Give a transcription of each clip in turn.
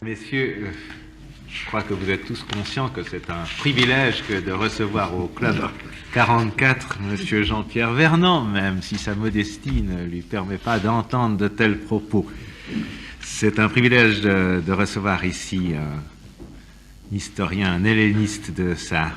Messieurs, je crois que vous êtes tous conscients que c'est un privilège que de recevoir au Club 44 Monsieur Jean-Pierre Vernant, même si sa modestie ne lui permet pas d'entendre de tels propos. C'est un privilège de recevoir ici un historien, un helléniste de sa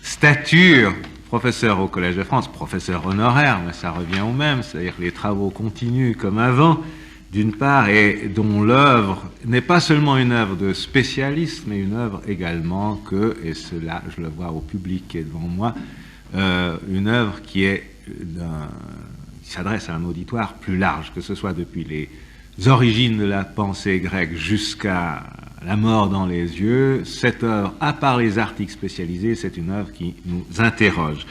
stature, professeur au Collège de France, professeur honoraire, mais ça revient au même, c'est-à-dire que les travaux continuent comme avant, d'une part, et dont l'œuvre n'est pas seulement une œuvre de spécialiste, mais une œuvre également que, et cela je le vois au public qui est devant moi, une œuvre qui s'adresse à un auditoire plus large, que ce soit depuis les origines de la pensée grecque jusqu'à la mort dans les yeux. Cette œuvre, à part les articles spécialisés, c'est une œuvre qui nous interroge.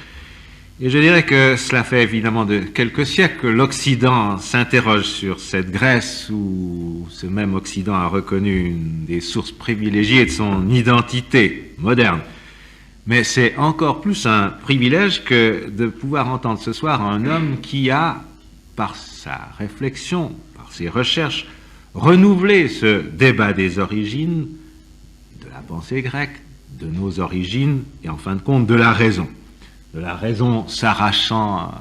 Et je dirais que cela fait évidemment de quelques siècles que l'Occident s'interroge sur cette Grèce où ce même Occident a reconnu une des sources privilégiées de son identité moderne. Mais c'est encore plus un privilège que de pouvoir entendre ce soir un homme qui a, par sa réflexion, par ses recherches, renouvelé ce débat des origines, de la pensée grecque, de nos origines et en fin de compte de la raison. De la raison s'arrachant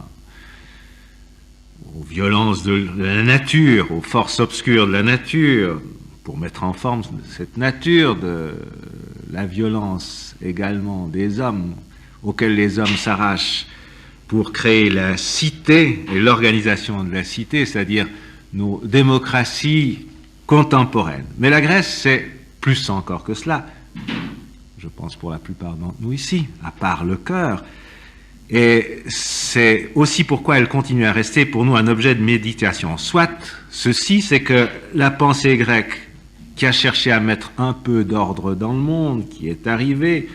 aux violences de la nature, aux forces obscures de la nature, pour mettre en forme cette nature, de la violence également des hommes, auxquels les hommes s'arrachent pour créer la cité et l'organisation de la cité, c'est-à-dire nos démocraties contemporaines. Mais la Grèce, c'est plus encore que cela, je pense pour la plupart d'entre nous ici, à part le cœur. Et c'est aussi pourquoi elle continue à rester pour nous un objet de méditation. Soit ceci, c'est que la pensée grecque qui a cherché à mettre un peu d'ordre dans le monde, qui est arrivée,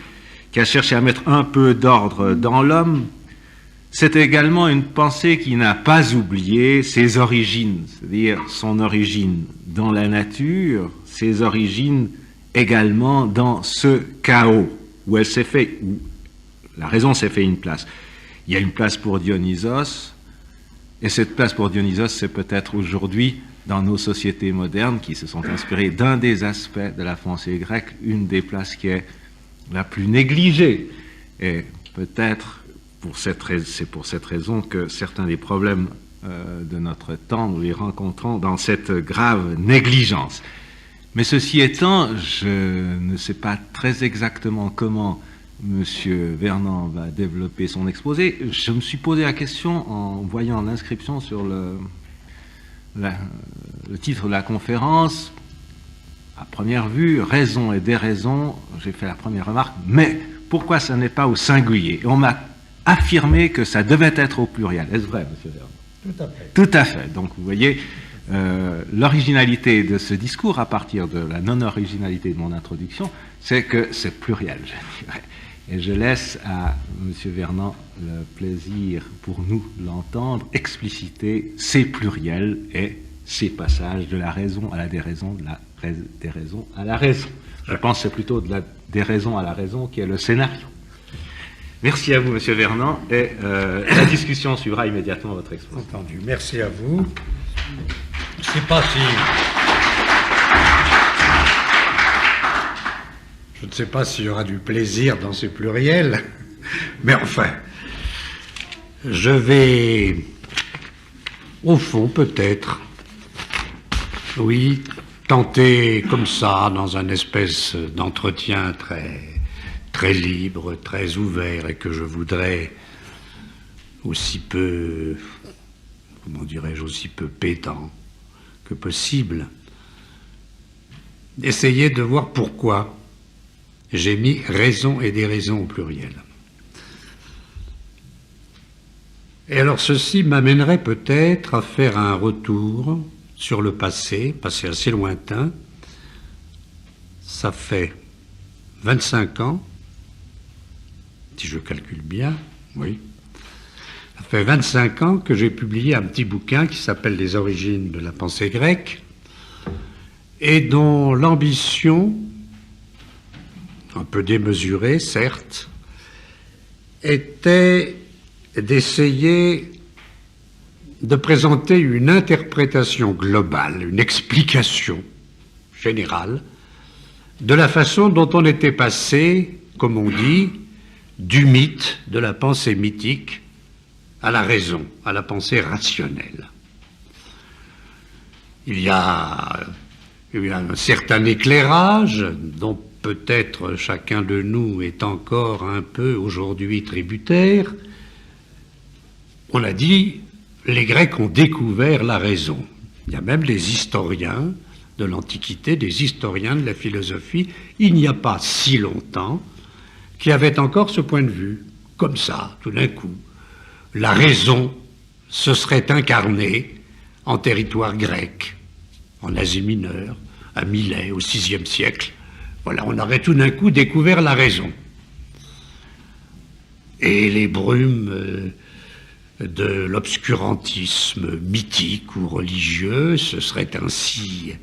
qui a cherché à mettre un peu d'ordre dans l'homme, c'est également une pensée qui n'a pas oublié ses origines, c'est-à-dire son origine dans la nature, ses origines également dans ce chaos où elle s'est fait, où la raison s'est fait une place. Il y a une place pour Dionysos, et cette place pour Dionysos, c'est peut-être aujourd'hui, dans nos sociétés modernes, qui se sont inspirées d'un des aspects de la pensée grecque, une des places qui est la plus négligée. Et peut-être, c'est pour cette raison que certains des problèmes de notre temps, nous les rencontrons dans cette grave négligence. Mais ceci étant, je ne sais pas très exactement comment Monsieur Vernant va développer son exposé. Je me suis posé la question en voyant l'inscription sur le titre de la conférence. À première vue, raison et déraison, j'ai fait la première remarque, mais pourquoi ça n'est pas au singulier? Et on m'a affirmé que ça devait être au pluriel. Est-ce vrai, Monsieur Vernant? Tout à fait. Tout à fait. Donc vous voyez, l'originalité de ce discours, à partir de la non-originalité de mon introduction, c'est que c'est pluriel, je dirais. Et je laisse à M. Vernant le plaisir pour nous l'entendre expliciter ces pluriels et ces passages de la raison à la déraison, de la déraison à la raison. Je pense que c'est plutôt de la déraison à la raison qui est le scénario. Merci à vous, M. Vernant, et la discussion suivra immédiatement votre exposé. Entendu. Merci à vous. Je ne sais pas si... Je ne sais pas s'il y aura du plaisir dans ces pluriels, mais enfin, je vais, au fond, peut-être, oui, tenter comme ça, dans un espèce d'entretien très libre, très ouvert, et que je voudrais aussi peu, comment dirais-je, aussi peu pétant que possible, essayer de voir pourquoi j'ai mis raison et déraison au pluriel. Et alors ceci m'amènerait peut-être à faire un retour sur le passé assez lointain. Ça fait 25 ans, si je calcule bien, oui. Ça fait 25 ans que j'ai publié un petit bouquin qui s'appelle « Les origines de la pensée grecque » et dont l'ambition, un peu démesurée, certes, était d'essayer de présenter une interprétation globale, une explication, générale de la façon dont on était passé, comme on dit, du mythe, de la pensée mythique, à la raison, à la pensée rationnelle. Il y a eu un certain éclairage dont peut-être chacun de nous est encore un peu aujourd'hui tributaire. On a dit, les Grecs ont découvert la raison. Il y a même des historiens de l'Antiquité, des historiens de la philosophie, il n'y a pas si longtemps, qui avaient encore ce point de vue, comme ça, tout d'un coup. La raison se serait incarnée en territoire grec, en Asie mineure, à Milet, au VIe siècle. Voilà, on aurait tout d'un coup découvert la raison. Et les brumes de l'obscurantisme mythique ou religieux se seraient ainsi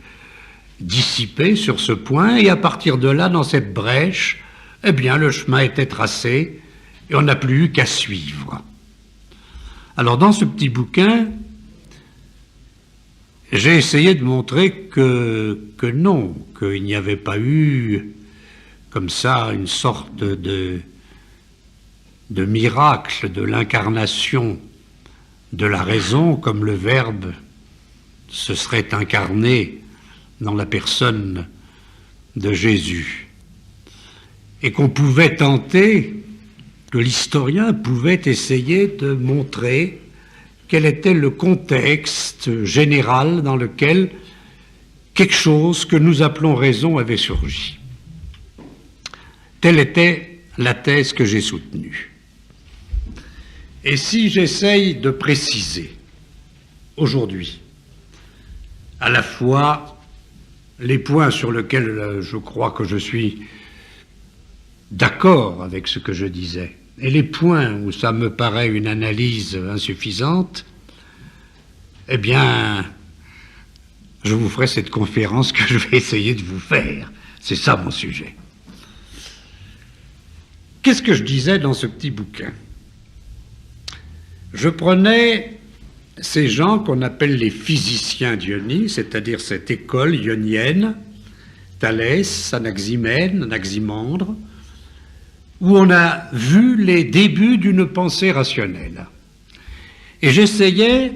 dissipées sur ce point, et à partir de là, dans cette brèche, eh bien, le chemin était tracé et on n'a plus eu qu'à suivre. Alors, dans ce petit bouquin, j'ai essayé de montrer que non, qu'il n'y avait pas eu, comme ça, une sorte de miracle de l'incarnation de la raison, comme le Verbe se serait incarné dans la personne de Jésus. Et qu'on pouvait tenter, que l'historien pouvait essayer de montrer quel était le contexte général dans lequel quelque chose que nous appelons raison avait surgi. Telle était la thèse que j'ai soutenue. Et si j'essaye de préciser aujourd'hui à la fois les points sur lesquels je crois que je suis d'accord avec ce que je disais, et les points où ça me paraît une analyse insuffisante, eh bien, je vous ferai cette conférence que je vais essayer de vous faire. C'est ça mon sujet. Qu'est-ce que je disais dans ce petit bouquin? Je prenais ces gens qu'on appelle les physiciens d'Ionie, c'est-à-dire cette école ionienne, Thalès, Anaximène, Anaximandre, où on a vu les débuts d'une pensée rationnelle. Et j'essayais,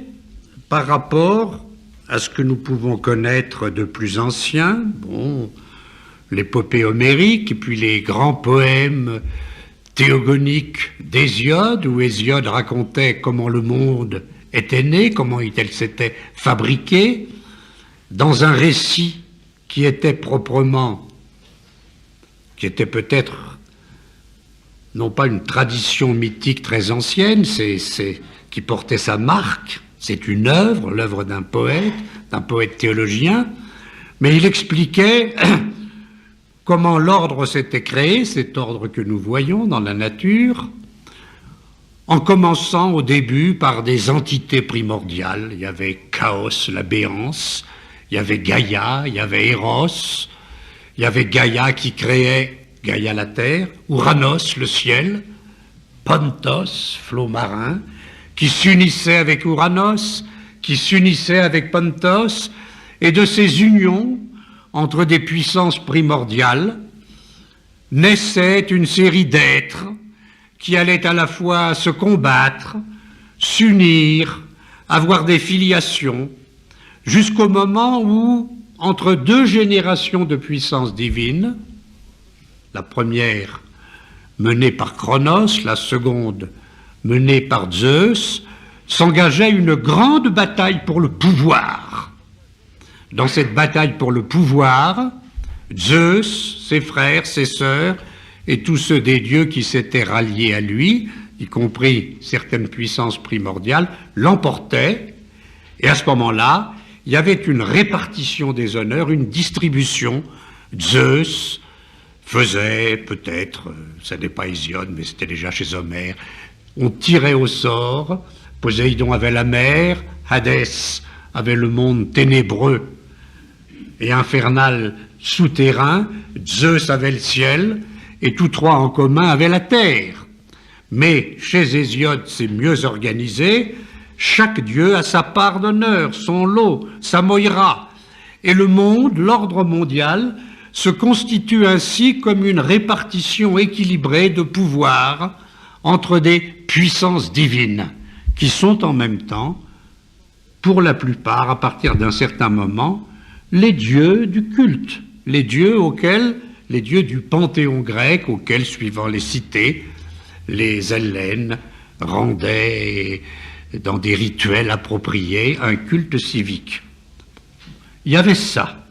par rapport à ce que nous pouvons connaître de plus ancien, l'épopée homérique, et puis les grands poèmes théogoniques d'Hésiode, où Hésiode racontait comment le monde était né, comment il s'était fabriqué, dans un récit qui était peut-être non pas une tradition mythique très ancienne, qui portait sa marque, c'est une œuvre, l'œuvre d'un poète théologien, mais il expliquait comment l'ordre s'était créé, cet ordre que nous voyons dans la nature, en commençant au début par des entités primordiales. Il y avait Chaos, la béance, il y avait Gaïa, il y avait Eros, il y avait Gaïa qui créait Gaïa la terre, Ouranos le ciel, Pontos, flot marin, qui s'unissait avec Ouranos, qui s'unissait avec Pontos, et de ces unions entre des puissances primordiales naissait une série d'êtres qui allaient à la fois se combattre, s'unir, avoir des filiations, jusqu'au moment où, entre deux générations de puissance divine, la première menée par Cronos, la seconde menée par Zeus, s'engageait une grande bataille pour le pouvoir. Dans cette bataille pour le pouvoir, Zeus, ses frères, ses sœurs, et tous ceux des dieux qui s'étaient ralliés à lui, y compris certaines puissances primordiales, l'emportaient, et à ce moment-là, il y avait une répartition des honneurs, une distribution. Zeus faisait peut-être, ça n'est pas Hésiode, mais c'était déjà chez Homère, on tirait au sort, Poséidon avait la mer, Hadès avait le monde ténébreux et infernal souterrain, Zeus avait le ciel, et tous trois en commun avaient la terre. Mais chez Hésiode, c'est mieux organisé, chaque dieu a sa part d'honneur, son lot, sa moira. Et le monde, l'ordre mondial, se constitue ainsi comme une répartition équilibrée de pouvoir entre des puissances divines, qui sont en même temps, pour la plupart, à partir d'un certain moment, les dieux du culte, les dieux du panthéon grec, auxquels, suivant les cités, les Hellènes rendaient dans des rituels appropriés un culte civique. Il y avait ça.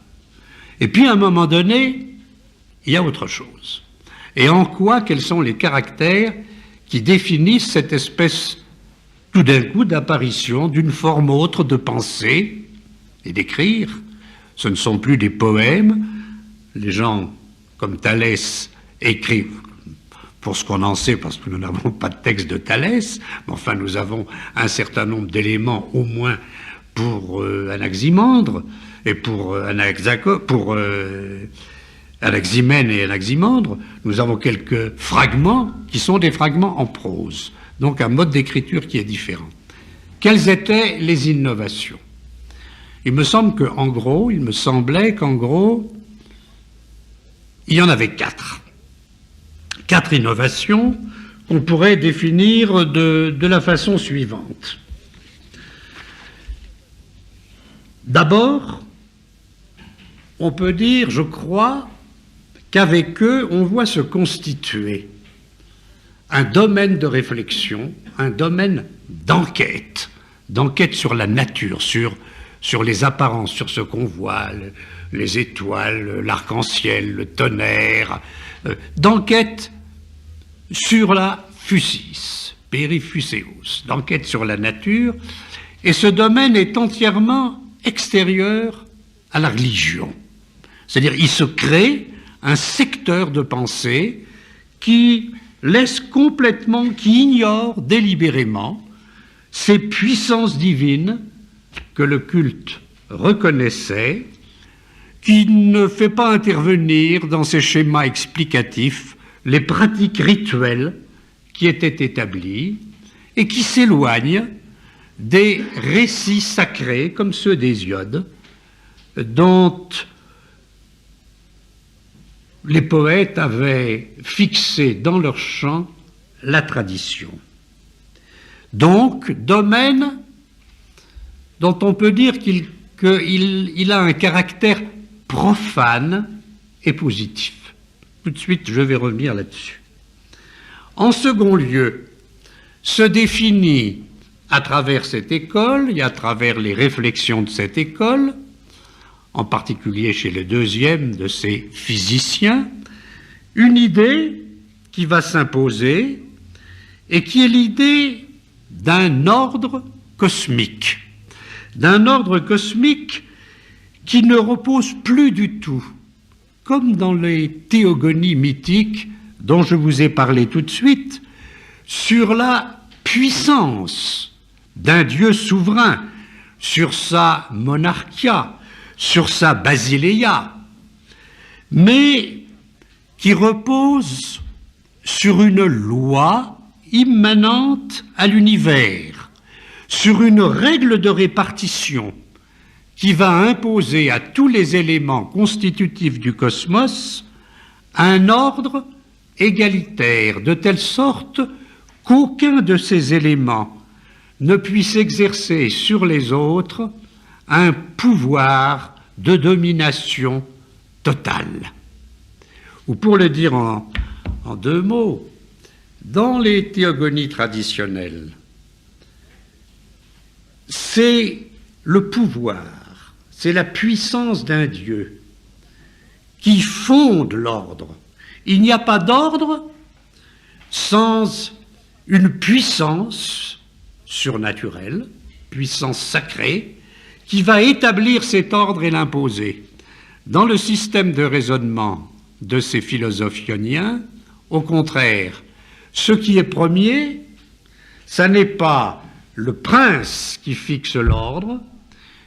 Et puis, à un moment donné, il y a autre chose. Et en quoi, quels sont les caractères qui définissent cette espèce, tout d'un coup, d'apparition d'une forme autre de penser et d'écrire? Ce ne sont plus des poèmes. Les gens, comme Thalès, écrivent, pour ce qu'on en sait, parce que nous n'avons pas de texte de Thalès, mais enfin, nous avons un certain nombre d'éléments, au moins, pour Anaximandre, et pour Anaximène et Anaximandre, nous avons quelques fragments qui sont des fragments en prose, donc un mode d'écriture qui est différent. Quelles étaient les innovations? Il me semblait qu'en gros, il y en avait 4. 4 innovations qu'on pourrait définir de la façon suivante. D'abord, on peut dire, je crois, qu'avec eux, on voit se constituer un domaine de réflexion, un domaine d'enquête sur la nature, sur les apparences, sur ce qu'on voit, les étoiles, l'arc-en-ciel, le tonnerre, d'enquête sur la physis, perifuseus, d'enquête sur la nature, et ce domaine est entièrement extérieur à la religion. C'est-à-dire, il se crée un secteur de pensée qui laisse complètement, qui ignore délibérément ces puissances divines que le culte reconnaissait, qui ne fait pas intervenir dans ces schémas explicatifs les pratiques rituelles qui étaient établies et qui s'éloignent des récits sacrés comme ceux d'Hésiode, dont les poètes avaient fixé dans leur chant la tradition. Donc, domaine dont on peut dire qu'il a un caractère profane et positif. Tout de suite, je vais revenir là-dessus. En second lieu, se définit à travers cette école et à travers les réflexions de cette école, en particulier chez le deuxième de ces physiciens, une idée qui va s'imposer et qui est l'idée d'un ordre cosmique. D'un ordre cosmique qui ne repose plus du tout, comme dans les théogonies mythiques dont je vous ai parlé tout de suite, sur la puissance d'un Dieu souverain, sur sa monarchia, sur sa basileia, mais qui repose sur une loi immanente à l'univers, sur une règle de répartition qui va imposer à tous les éléments constitutifs du cosmos un ordre égalitaire, de telle sorte qu'aucun de ces éléments ne puisse exercer sur les autres un pouvoir de domination totale. Ou pour le dire en 2 mots, dans les théogonies traditionnelles, c'est le pouvoir, c'est la puissance d'un Dieu qui fonde l'ordre. Il n'y a pas d'ordre sans une puissance surnaturelle, puissance sacrée, qui va établir cet ordre et l'imposer. Dans le système de raisonnement de ces philosophes ioniens, au contraire, ce qui est premier, ça n'est pas le prince qui fixe l'ordre,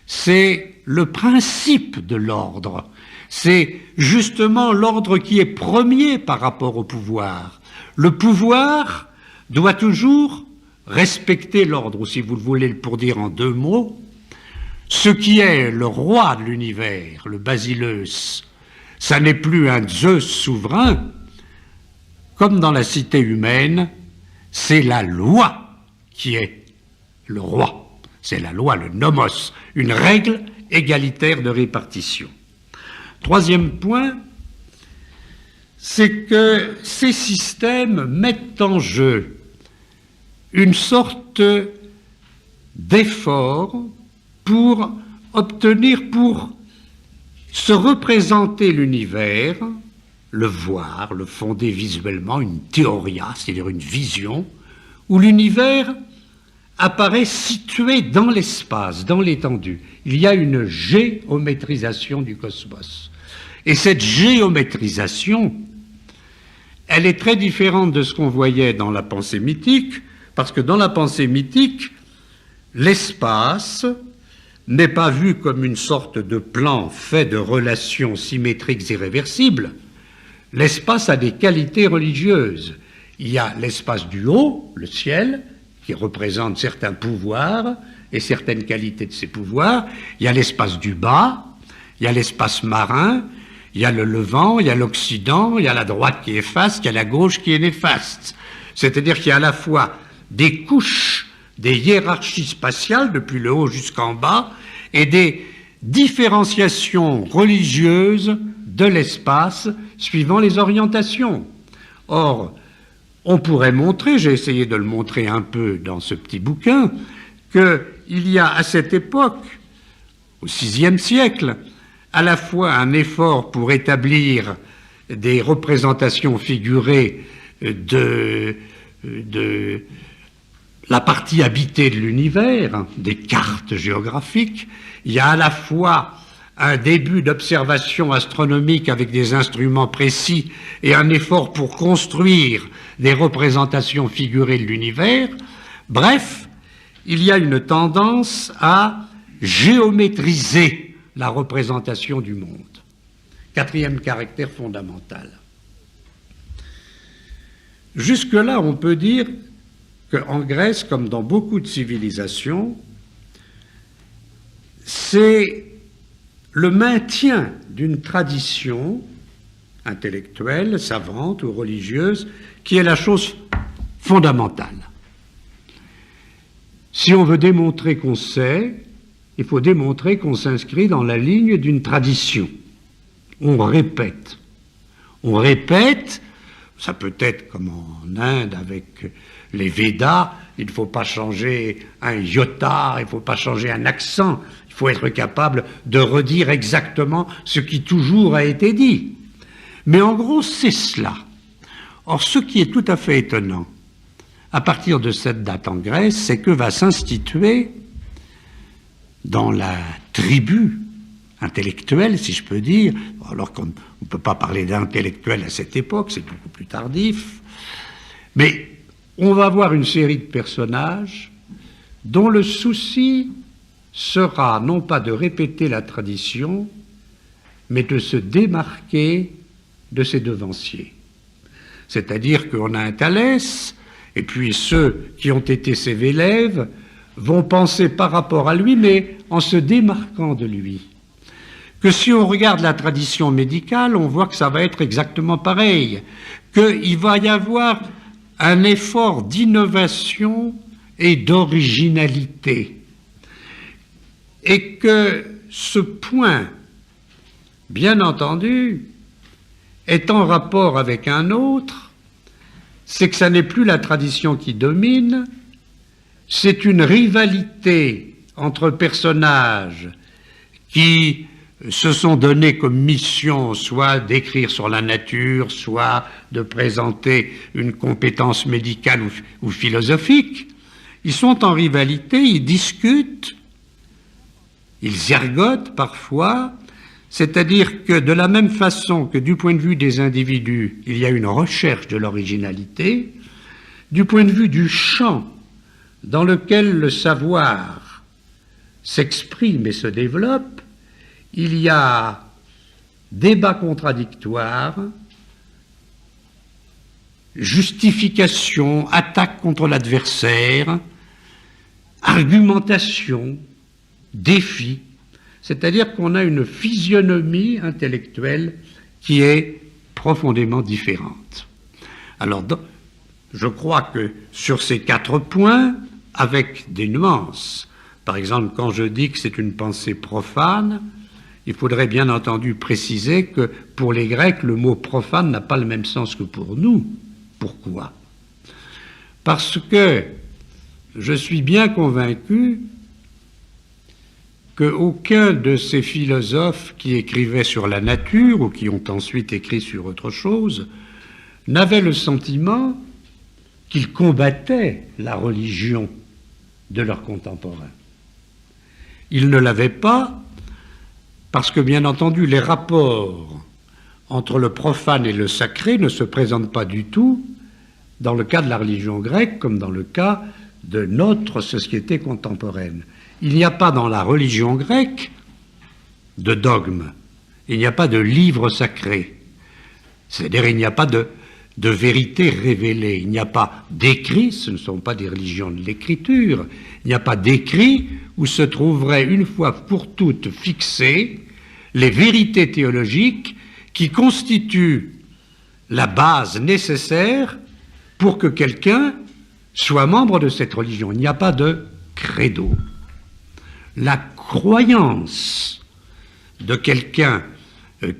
c'est le principe de l'ordre. C'est justement l'ordre qui est premier par rapport au pouvoir. Le pouvoir doit toujours respecter l'ordre, ou si vous le voulez pour dire en 2 mots, Ce qui est le roi de l'univers, le basileus, ça n'est plus un Zeus souverain, comme dans la cité humaine, c'est la loi qui est le roi. C'est la loi, le nomos, une règle égalitaire de répartition. Troisième point, c'est que ces systèmes mettent en jeu une sorte d'effort pour obtenir, pour se représenter l'univers, le voir, le fonder visuellement, une théoria, c'est-à-dire une vision, où l'univers apparaît situé dans l'espace, dans l'étendue. Il y a une géométrisation du cosmos. Et cette géométrisation, elle est très différente de ce qu'on voyait dans la pensée mythique, parce que dans la pensée mythique, l'espace n'est pas vu comme une sorte de plan fait de relations symétriques irréversibles. L'espace a des qualités religieuses. Il y a l'espace du haut, le ciel, qui représente certains pouvoirs et certaines qualités de ces pouvoirs. Il y a l'espace du bas, il y a l'espace marin, il y a le levant, il y a l'occident, il y a la droite qui est faste, il y a la gauche qui est néfaste. C'est-à-dire qu'il y a à la fois des couches, des hiérarchies spatiales depuis le haut jusqu'en bas et des différenciations religieuses de l'espace suivant les orientations. Or, on pourrait montrer, j'ai essayé de le montrer un peu dans ce petit bouquin, qu'il y a à cette époque, au VIe siècle, à la fois un effort pour établir des représentations figurées de la partie habitée de l'univers, des cartes géographiques. Il y a à la fois un début d'observation astronomique avec des instruments précis et un effort pour construire des représentations figurées de l'univers. Bref, il y a une tendance à géométriser la représentation du monde. Quatrième caractère fondamental. Jusque-là, on peut dire qu'en Grèce, comme dans beaucoup de civilisations, c'est le maintien d'une tradition intellectuelle, savante ou religieuse, qui est la chose fondamentale. Si on veut démontrer qu'on sait, il faut démontrer qu'on s'inscrit dans la ligne d'une tradition. On répète. On répète, ça peut être comme en Inde avec les Védas, il ne faut pas changer un iota, il ne faut pas changer un accent, il faut être capable de redire exactement ce qui toujours a été dit. Mais en gros, c'est cela. Or, ce qui est tout à fait étonnant, à partir de cette date en Grèce, c'est que va s'instituer dans la tribu intellectuelle, si je peux dire, alors qu'on ne peut pas parler d'intellectuel à cette époque, c'est beaucoup plus tardif, mais on va voir une série de personnages dont le souci sera non pas de répéter la tradition, mais de se démarquer de ses devanciers. C'est-à-dire qu'on a un Thalès, et puis ceux qui ont été ses élèves vont penser par rapport à lui, mais en se démarquant de lui. Que si on regarde la tradition médicale, on voit que ça va être exactement pareil, qu'il va y avoir un effort d'innovation et d'originalité, et que ce point, bien entendu, est en rapport avec un autre, c'est que ça n'est plus la tradition qui domine, c'est une rivalité entre personnages qui se sont donnés comme mission soit d'écrire sur la nature, soit de présenter une compétence médicale ou philosophique. Ils sont en rivalité, ils discutent, ils ergotent parfois, c'est-à-dire que de la même façon que du point de vue des individus, il y a une recherche de l'originalité, du point de vue du champ dans lequel le savoir s'exprime et se développe, il y a débat contradictoire, justification, attaque contre l'adversaire, argumentation, défie. C'est-à-dire qu'on a une physionomie intellectuelle qui est profondément différente. Alors, je crois que sur ces 4 points, avec des nuances, par exemple, quand je dis que c'est une pensée profane, il faudrait bien entendu préciser que pour les Grecs, le mot profane n'a pas le même sens que pour nous. Pourquoi? Parce que je suis bien convaincu qu'aucun de ces philosophes qui écrivaient sur la nature ou qui ont ensuite écrit sur autre chose n'avait le sentiment qu'ils combattaient la religion de leurs contemporains. Ils ne l'avaient pas parce que, bien entendu, les rapports entre le profane et le sacré ne se présentent pas du tout dans le cas de la religion grecque comme dans le cas de notre société contemporaine. Il n'y a pas dans la religion grecque de dogme, il n'y a pas de livre sacré, c'est-à-dire il n'y a pas de vérité révélée, il n'y a pas d'écrit, ce ne sont pas des religions de l'écriture, il n'y a pas d'écrit où se trouveraient une fois pour toutes fixées les vérités théologiques qui constituent la base nécessaire pour que quelqu'un soit membre de cette religion. Il n'y a pas de credo. La croyance de quelqu'un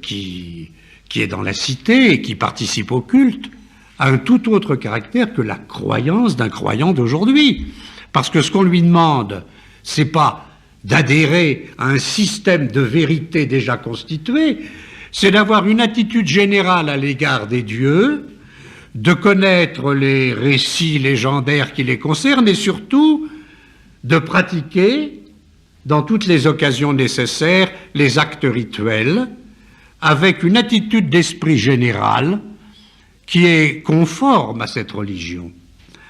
qui est dans la cité et qui participe au culte a un tout autre caractère que la croyance d'un croyant d'aujourd'hui. Parce que ce qu'on lui demande, c'est pas d'adhérer à un système de vérité déjà constitué, c'est d'avoir une attitude générale à l'égard des dieux, de connaître les récits légendaires qui les concernent et surtout de pratiquer dans toutes les occasions nécessaires les actes rituels avec une attitude d'esprit général qui est conforme à cette religion.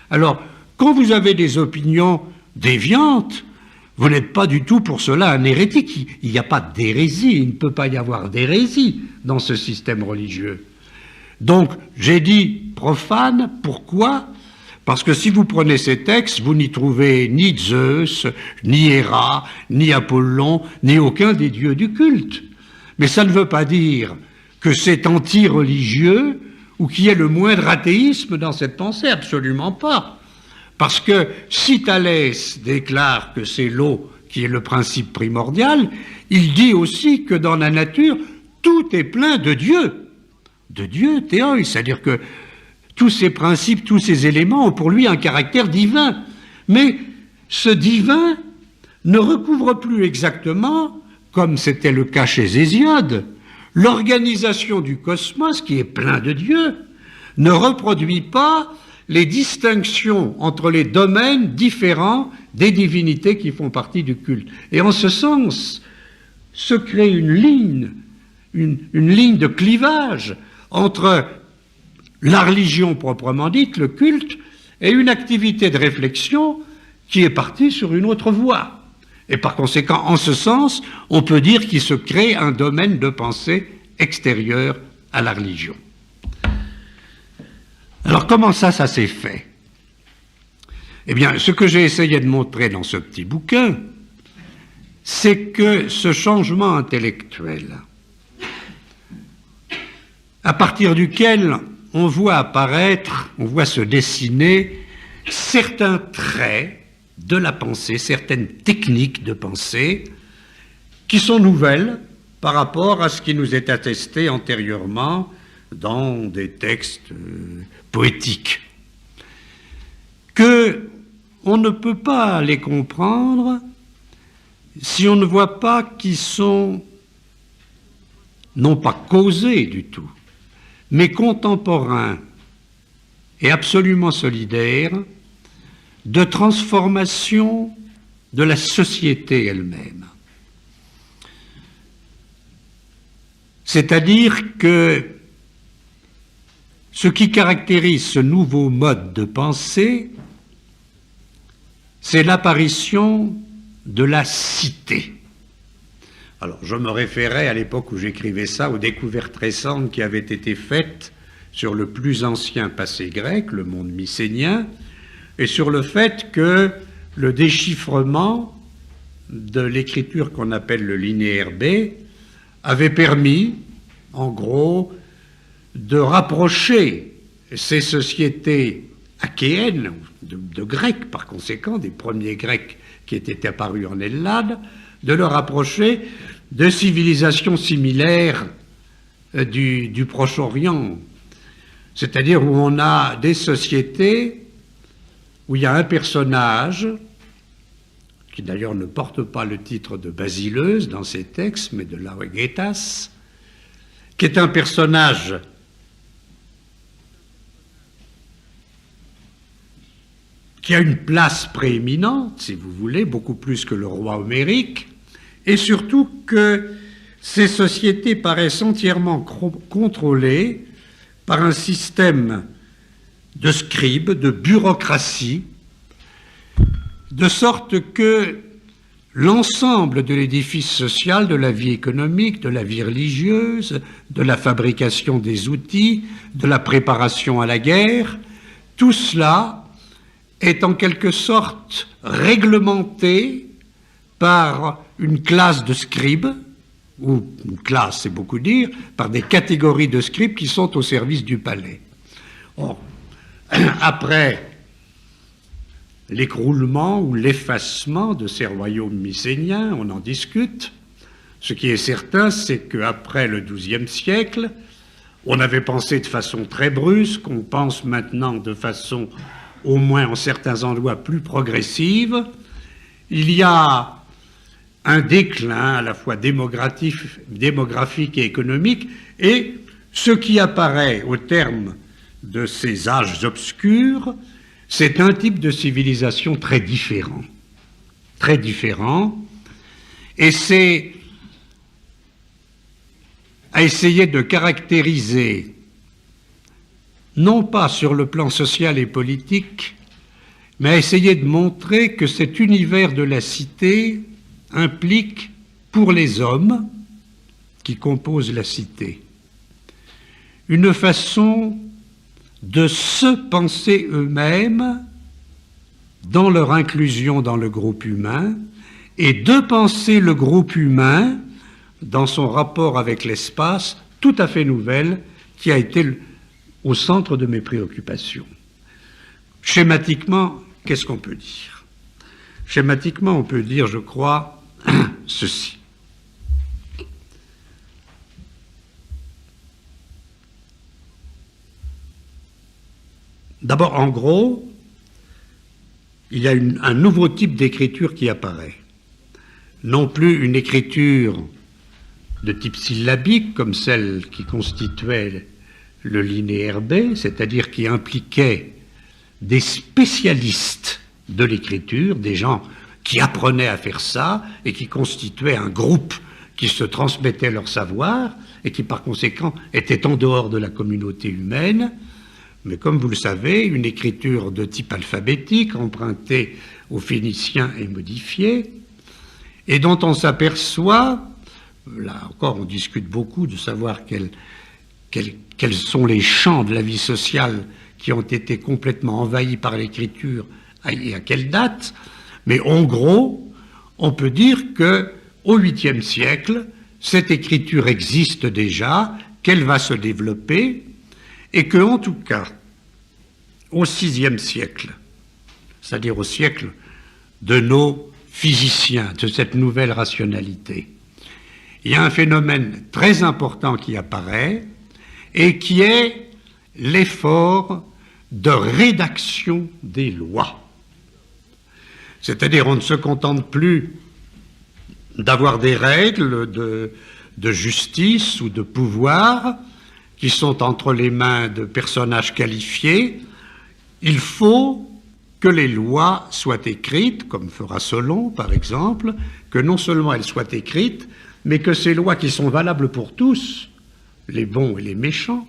Alors, quand vous avez des opinions déviantes, vous n'êtes pas du tout pour cela un hérétique. Il n'y a pas d'hérésie, il ne peut pas y avoir d'hérésie dans ce système religieux. Donc, j'ai dit profane, pourquoi? Parce que si vous prenez ces textes, vous n'y trouvez ni Zeus, ni Héra, ni Apollon, ni aucun des dieux du culte. Mais ça ne veut pas dire que c'est anti-religieux ou qu'il y ait le moindre athéisme dans cette pensée, absolument pas. Parce que si Thalès déclare que c'est l'eau qui est le principe primordial, il dit aussi que dans la nature, tout est plein de Dieu. De Dieu, théoi, c'est-à-dire que tous ces principes, tous ces éléments ont pour lui un caractère divin. Mais ce divin ne recouvre plus exactement, comme c'était le cas chez Hésiode, l'organisation du cosmos qui est plein de Dieu, ne reproduit pas les distinctions entre les domaines différents des divinités qui font partie du culte. Et en ce sens, se crée une ligne de clivage entre la religion proprement dite, le culte, et une activité de réflexion qui est partie sur une autre voie. Et par conséquent, en ce sens, on peut dire qu'il se crée un domaine de pensée extérieur à la religion. Alors comment ça s'est fait? Eh bien, ce que j'ai essayé de montrer dans ce petit bouquin, c'est que ce changement intellectuel, à partir duquel on voit apparaître, on voit se dessiner certains traits de la pensée, certaines techniques de pensée qui sont nouvelles par rapport à ce qui nous est attesté antérieurement dans des textes poétiques. On ne peut pas les comprendre si on ne voit pas qu'ils sont non pas causés du tout, mais contemporains et absolument solidaires de transformation de la société elle-même. C'est-à-dire que ce qui caractérise ce nouveau mode de pensée, c'est l'apparition de la cité. Alors, je me référais à l'époque où j'écrivais ça aux découvertes récentes qui avaient été faites sur le plus ancien passé grec, le monde mycénien, et sur le fait que le déchiffrement de l'écriture qu'on appelle le linéaire B avait permis, en gros, de rapprocher ces sociétés achéennes, de Grecs par conséquent, des premiers Grecs qui étaient apparus en Ellade, de le rapprocher de civilisations similaires du Proche-Orient. C'est-à-dire où on a des sociétés où il y a un personnage, qui d'ailleurs ne porte pas le titre de Basileuse dans ses textes, mais de Laogetas, qui est un personnage qui a une place prééminente, si vous voulez, beaucoup plus que le roi homérique, et surtout que ces sociétés paraissent entièrement contrôlées par un système de scribes, de bureaucratie, de sorte que l'ensemble de l'édifice social, de la vie économique, de la vie religieuse, de la fabrication des outils, de la préparation à la guerre, tout cela est en quelque sorte réglementé par une classe de scribes, ou une classe, c'est beaucoup dire, par des catégories de scribes qui sont au service du palais. Or, après l'écroulement ou l'effacement de ces royaumes mycéniens, on en discute. Ce qui est certain, c'est qu'après le XIIe siècle, on avait pensé de façon très brusque, on pense maintenant de façon, au moins en certains endroits, plus progressive. Il y a un déclin à la fois démographique et économique, et ce qui apparaît au terme de ces âges obscurs, c'est un type de civilisation très différent, et c'est à essayer de caractériser, non pas sur le plan social et politique, mais à essayer de montrer que cet univers de la cité implique pour les hommes qui composent la cité une façon de se penser eux-mêmes dans leur inclusion dans le groupe humain et de penser le groupe humain dans son rapport avec l'espace tout à fait nouvelle qui a été au centre de mes préoccupations. Schématiquement, qu'est-ce qu'on peut dire ? Schématiquement, on peut dire, je crois, ceci. D'abord, en gros, il y a un nouveau type d'écriture qui apparaît. Non plus une écriture de type syllabique, comme celle qui constituait le linéaire B, c'est-à-dire qui impliquait des spécialistes de l'écriture, des gens qui apprenaient à faire ça et qui constituaient un groupe qui se transmettait leur savoir et qui par conséquent était en dehors de la communauté humaine. Mais comme vous le savez, une écriture de type alphabétique, empruntée aux Phéniciens et modifiée, et dont on s'aperçoit, là encore on discute beaucoup de savoir quels sont les champs de la vie sociale qui ont été complètement envahis par l'écriture et à quelle date, mais en gros, on peut dire qu'au 8e siècle, cette écriture existe déjà, qu'elle va se développer, et qu'en tout cas, au 6e siècle, c'est-à-dire au siècle de nos physiciens, de cette nouvelle rationalité, il y a un phénomène très important qui apparaît et qui est l'effort de rédaction des lois. C'est-à-dire on ne se contente plus d'avoir des règles de justice ou de pouvoir qui sont entre les mains de personnages qualifiés. Il faut que les lois soient écrites, comme fera Solon par exemple, que non seulement elles soient écrites, mais que ces lois qui sont valables pour tous, les bons et les méchants,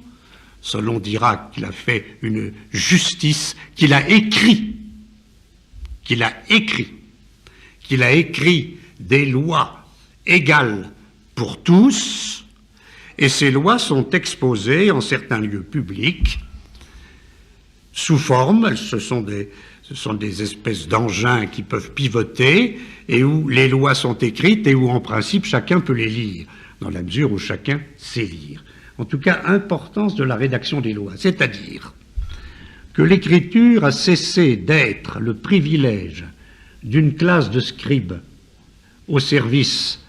Solon dira qu'il a fait une justice, qu'il a écrit des lois égales pour tous, et ces lois sont exposées en certains lieux publics sous forme, ce sont Ce sont des espèces d'engins qui peuvent pivoter et où les lois sont écrites et où en principe chacun peut les lire, dans la mesure où chacun sait lire. En tout cas, importance de la rédaction des lois, c'est-à-dire que l'écriture a cessé d'être le privilège d'une classe de scribes au service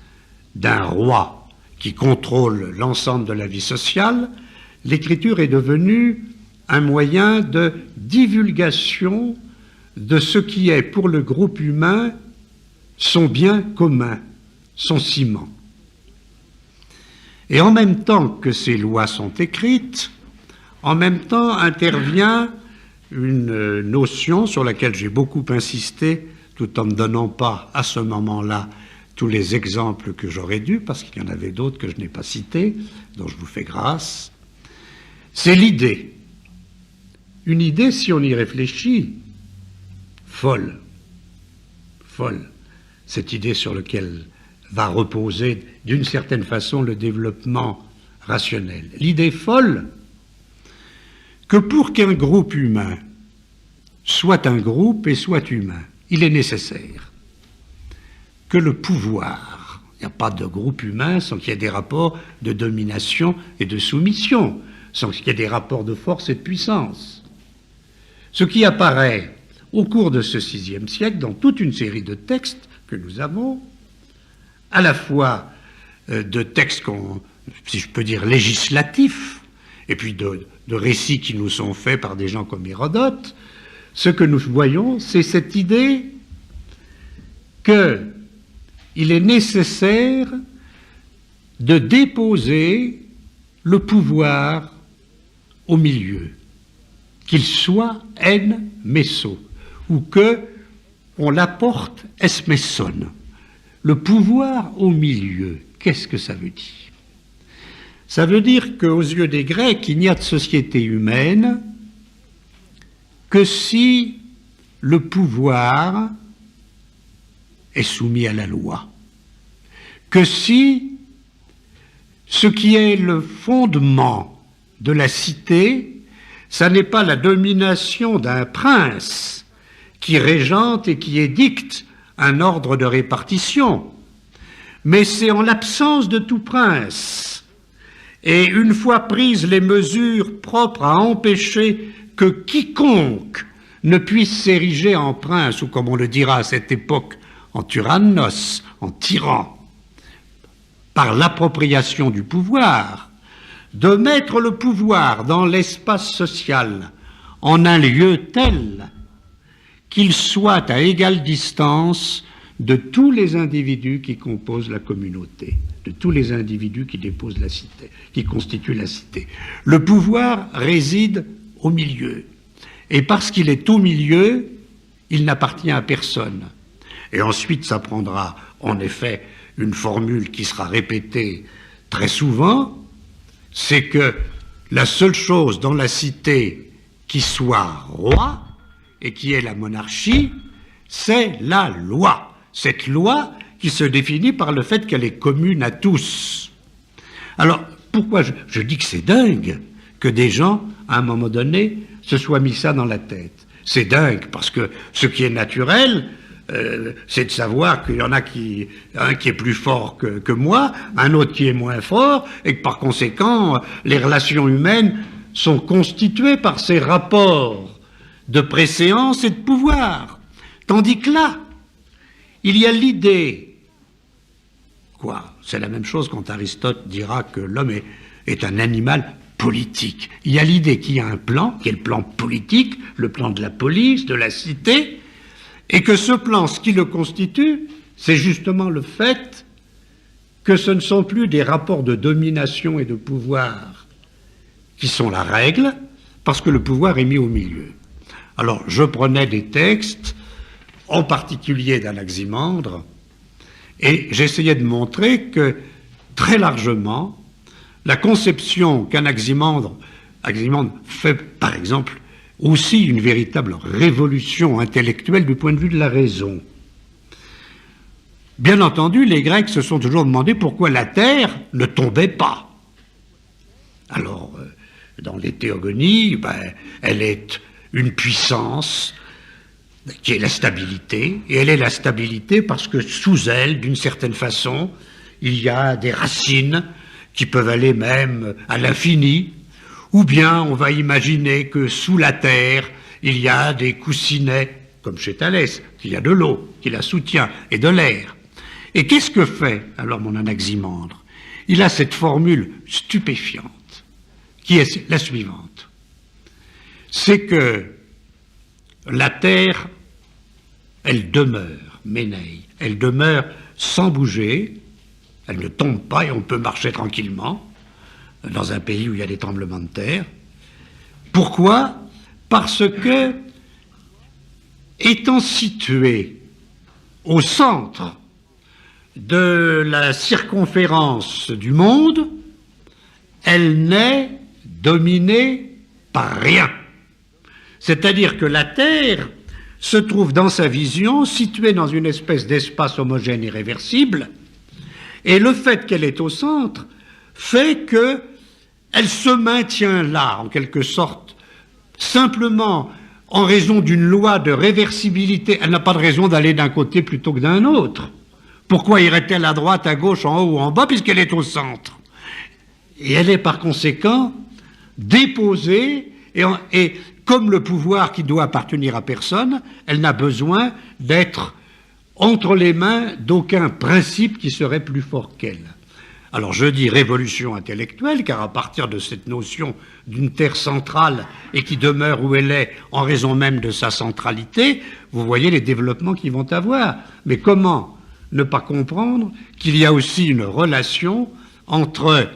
d'un roi qui contrôle l'ensemble de la vie sociale. L'écriture est devenue un moyen de divulgation de ce qui est pour le groupe humain son bien commun, son ciment. Et en même temps que ces lois sont écrites, en même temps intervient une notion sur laquelle j'ai beaucoup insisté, tout en ne donnant pas à ce moment-là tous les exemples que j'aurais dû, parce qu'il y en avait d'autres que je n'ai pas cités, dont je vous fais grâce. C'est l'idée. Une idée, si on y réfléchit, folle. Cette idée sur laquelle va reposer d'une certaine façon le développement rationnel. L'idée folle que pour qu'un groupe humain soit un groupe et soit humain, il est nécessaire que le pouvoir, il n'y a pas de groupe humain sans qu'il y ait des rapports de domination et de soumission, sans qu'il y ait des rapports de force et de puissance. Ce qui apparaît au cours de ce VIe siècle dans toute une série de textes que nous avons, à la fois de textes, si je peux dire, législatifs, et puis de récits qui nous sont faits par des gens comme Hérodote, ce que nous voyons, c'est cette idée qu'il est nécessaire de déposer le pouvoir au milieu, qu'il soit en messo, ou que on l'apporte es messon. Le pouvoir au milieu, qu'est-ce que ça veut dire? Ça veut dire qu'aux yeux des Grecs, il n'y a de société humaine que si le pouvoir est soumis à la loi, que si ce qui est le fondement de la cité, ça n'est pas la domination d'un prince qui régente et qui édicte un ordre de répartition, mais c'est en l'absence de tout prince, et une fois prises les mesures propres à empêcher que quiconque ne puisse s'ériger en prince, ou comme on le dira à cette époque, en tyrannos, en tyran, par l'appropriation du pouvoir, de mettre le pouvoir dans l'espace social en un lieu tel qu'il soit à égale distance de tous les individus qui composent la communauté, de tous les individus qui déposent la cité, qui constituent la cité. Le pouvoir réside au milieu, et parce qu'il est au milieu, il n'appartient à personne. Et ensuite, ça prendra en effet une formule qui sera répétée très souvent, c'est que la seule chose dans la cité qui soit roi et qui est la monarchie, c'est la loi. Cette loi qui se définit par le fait qu'elle est commune à tous. Alors, pourquoi je dis que c'est dingue que des gens, à un moment donné, se soient mis ça dans la tête? C'est dingue parce que ce qui est naturel, c'est de savoir qu'il y en a un qui est plus fort que moi, un autre qui est moins fort, et que par conséquent, les relations humaines sont constituées par ces rapports de préséance et de pouvoir. Tandis que là, il y a l'idée, c'est la même chose quand Aristote dira que l'homme est un animal politique. Il y a l'idée qu'il y a un plan, qui est le plan politique, le plan de la police, de la cité, et que ce plan, ce qui le constitue, c'est justement le fait que ce ne sont plus des rapports de domination et de pouvoir qui sont la règle, parce que le pouvoir est mis au milieu. Alors, je prenais des textes, en particulier d'Anaximandre, et j'essayais de montrer que, très largement, la conception qu'Anaximandre fait, par exemple, aussi une véritable révolution intellectuelle du point de vue de la raison. Bien entendu, les Grecs se sont toujours demandé pourquoi la Terre ne tombait pas. Alors, dans les théogonies, elle est une puissance qui est la stabilité, et elle est la stabilité parce que sous elle, d'une certaine façon, il y a des racines qui peuvent aller même à l'infini, ou bien on va imaginer que sous la terre, il y a des coussinets, comme chez Thalès, qu'il y a de l'eau, qui la soutient, et de l'air. Et qu'est-ce que fait alors mon Anaximandre? Il a cette formule stupéfiante, qui est la suivante. C'est que la terre, elle demeure, Méneille, elle demeure sans bouger, elle ne tombe pas et on peut marcher tranquillement dans un pays où il y a des tremblements de terre. Pourquoi? Parce que, étant située au centre de la circonférence du monde, elle n'est dominée par rien. C'est-à-dire que la Terre se trouve dans sa vision située dans une espèce d'espace homogène et réversible, et le fait qu'elle est au centre fait qu'elle se maintient là, en quelque sorte, simplement en raison d'une loi de réversibilité. Elle n'a pas de raison d'aller d'un côté plutôt que d'un autre. Pourquoi irait-elle à droite, à gauche, en haut ou en bas, puisqu'elle est au centre? Et elle est par conséquent déposée, et comme le pouvoir qui doit appartenir à personne, elle n'a besoin d'être entre les mains d'aucun principe qui serait plus fort qu'elle. Alors je dis révolution intellectuelle, car à partir de cette notion d'une terre centrale et qui demeure où elle est en raison même de sa centralité, vous voyez les développements qu'ils vont avoir. Mais comment ne pas comprendre qu'il y a aussi une relation entre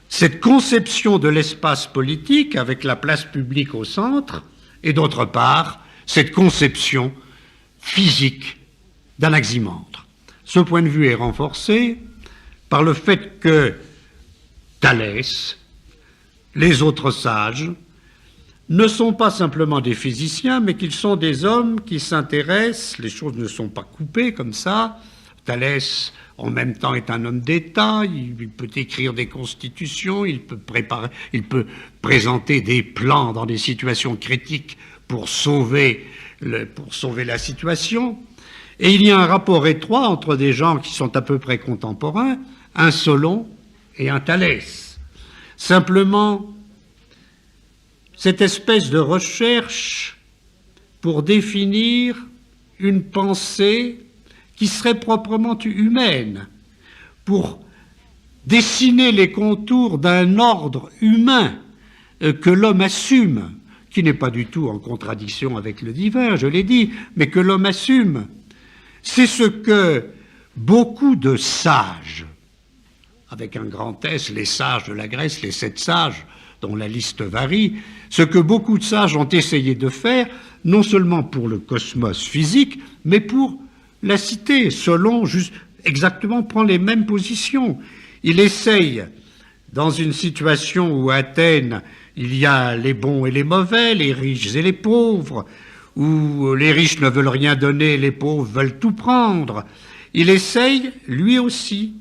cette conception de l'espace politique avec la place publique au centre et d'autre part cette conception physique d'Anaximandre. Ce point de vue est renforcé par le fait que Thalès, les autres sages, ne sont pas simplement des physiciens, mais qu'ils sont des hommes qui s'intéressent, les choses ne sont pas coupées comme ça. Thalès, en même temps, est un homme d'État, il peut écrire des constitutions, il peut présenter des plans dans des situations critiques pour sauver la situation. Et il y a un rapport étroit entre des gens qui sont à peu près contemporains, un Solon et un Thalès. Simplement, cette espèce de recherche pour définir une pensée qui serait proprement humaine, pour dessiner les contours d'un ordre humain que l'homme assume, qui n'est pas du tout en contradiction avec le divin, je l'ai dit, mais que l'homme assume. C'est ce que beaucoup de sages, avec un grand S, les sages de la Grèce, les 7 sages, dont la liste varie, ce que beaucoup de sages ont essayé de faire, non seulement pour le cosmos physique, mais pour la cité. Solon, exactement, prend les mêmes positions. Il essaye, dans une situation où à Athènes, il y a les bons et les mauvais, les riches et les pauvres, où les riches ne veulent rien donner, les pauvres veulent tout prendre. Il essaye, lui aussi,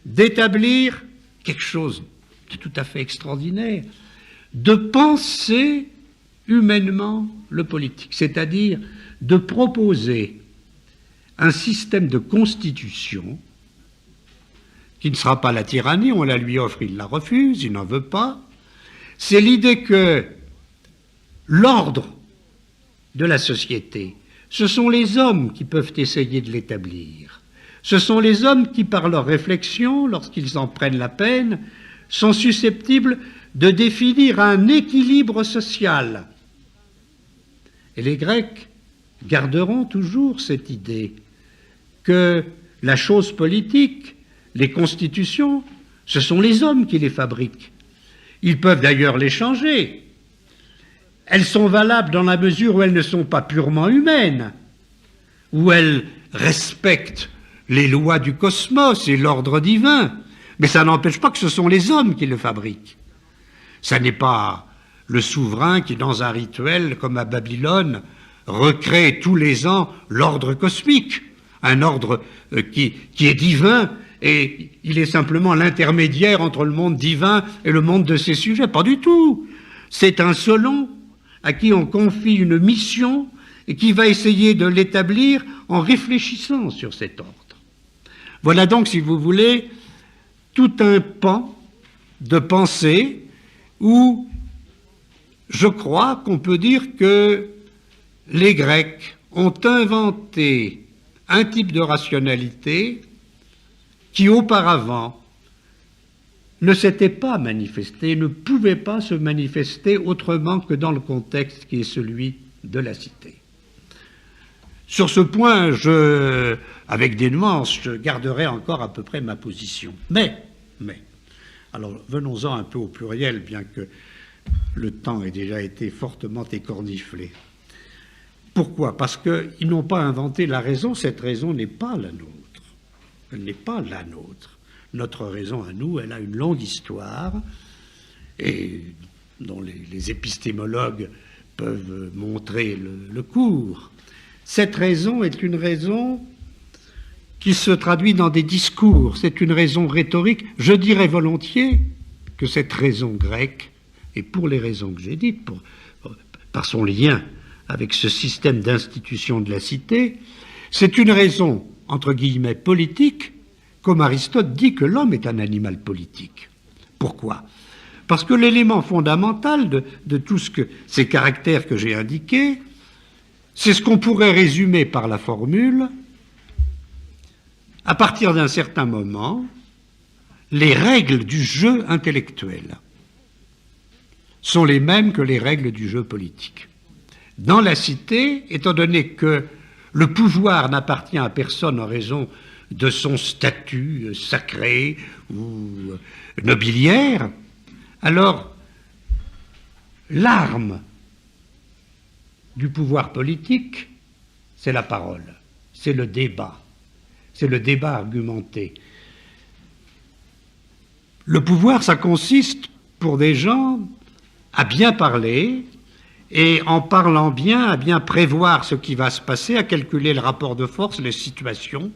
d'établir quelque chose de tout à fait extraordinaire, de penser humainement le politique, c'est-à-dire de proposer un système de constitution qui ne sera pas la tyrannie, on la lui offre, il la refuse, il n'en veut pas. C'est l'idée que l'ordre de la société, ce sont les hommes qui peuvent essayer de l'établir. Ce sont les hommes qui, par leur réflexion, lorsqu'ils en prennent la peine, sont susceptibles de définir un équilibre social. Et les Grecs garderont toujours cette idée que la chose politique, les constitutions, ce sont les hommes qui les fabriquent. Ils peuvent d'ailleurs les changer. Elles sont valables dans la mesure où elles ne sont pas purement humaines, où elles respectent les lois du cosmos et l'ordre divin, mais ça n'empêche pas que ce sont les hommes qui le fabriquent. Ça n'est pas le souverain qui, dans un rituel comme à Babylone, recrée tous les ans l'ordre cosmique, un ordre qui est divin, et il est simplement l'intermédiaire entre le monde divin et le monde de ses sujets. Pas du tout. C'est un Solon à qui on confie une mission et qui va essayer de l'établir en réfléchissant sur cet ordre. Voilà donc, si vous voulez, tout un pan de pensée où je crois qu'on peut dire que les Grecs ont inventé un type de rationalité qui auparavant ne s'était pas manifesté, ne pouvait pas se manifester autrement que dans le contexte qui est celui de la cité. Sur ce point, avec des nuances, je garderai encore à peu près ma position. Mais, alors venons-en un peu au pluriel, bien que le temps ait déjà été fortement écorniflé. Pourquoi? Parce qu'ils n'ont pas inventé la raison, cette raison n'est pas la nôtre. Elle n'est pas la nôtre. Notre raison à nous, elle a une longue histoire, et dont les épistémologues peuvent montrer le cours. Cette raison est une raison qui se traduit dans des discours, c'est une raison rhétorique. Je dirais volontiers que cette raison grecque, et pour les raisons que j'ai dites, par son lien avec ce système d'institution de la cité, c'est une raison, entre guillemets, politique, comme Aristote dit que l'homme est un animal politique. Pourquoi? Parce que l'élément fondamental de tous ces caractères que j'ai indiqués, c'est ce qu'on pourrait résumer par la formule: à partir d'un certain moment, les règles du jeu intellectuel sont les mêmes que les règles du jeu politique. Dans la cité, étant donné que le pouvoir n'appartient à personne en raison de son statut sacré ou nobiliaire, alors l'arme du pouvoir politique, c'est la parole, c'est le débat argumenté. Le pouvoir, ça consiste pour des gens à bien parler, et en parlant bien, à bien prévoir ce qui va se passer, à calculer le rapport de force, les situations,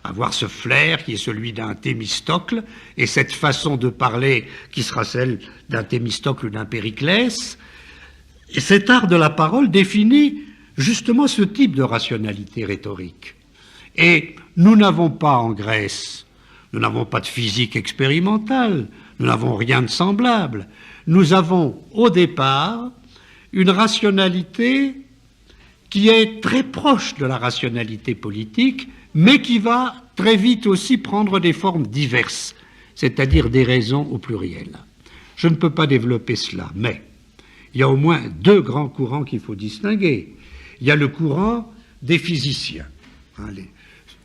avoir ce flair qui est celui d'un Thémistocle, et cette façon de parler qui sera celle d'un Thémistocle ou d'un Périclès. Et cet art de la parole définit justement ce type de rationalité rhétorique. Et nous n'avons pas en Grèce, nous n'avons pas de physique expérimentale, nous n'avons rien de semblable. Nous avons au départ une rationalité qui est très proche de la rationalité politique, mais qui va très vite aussi prendre des formes diverses, c'est-à-dire des raisons au pluriel. Je ne peux pas développer cela, mais il y a au moins deux grands courants qu'il faut distinguer. Il y a le courant des physiciens,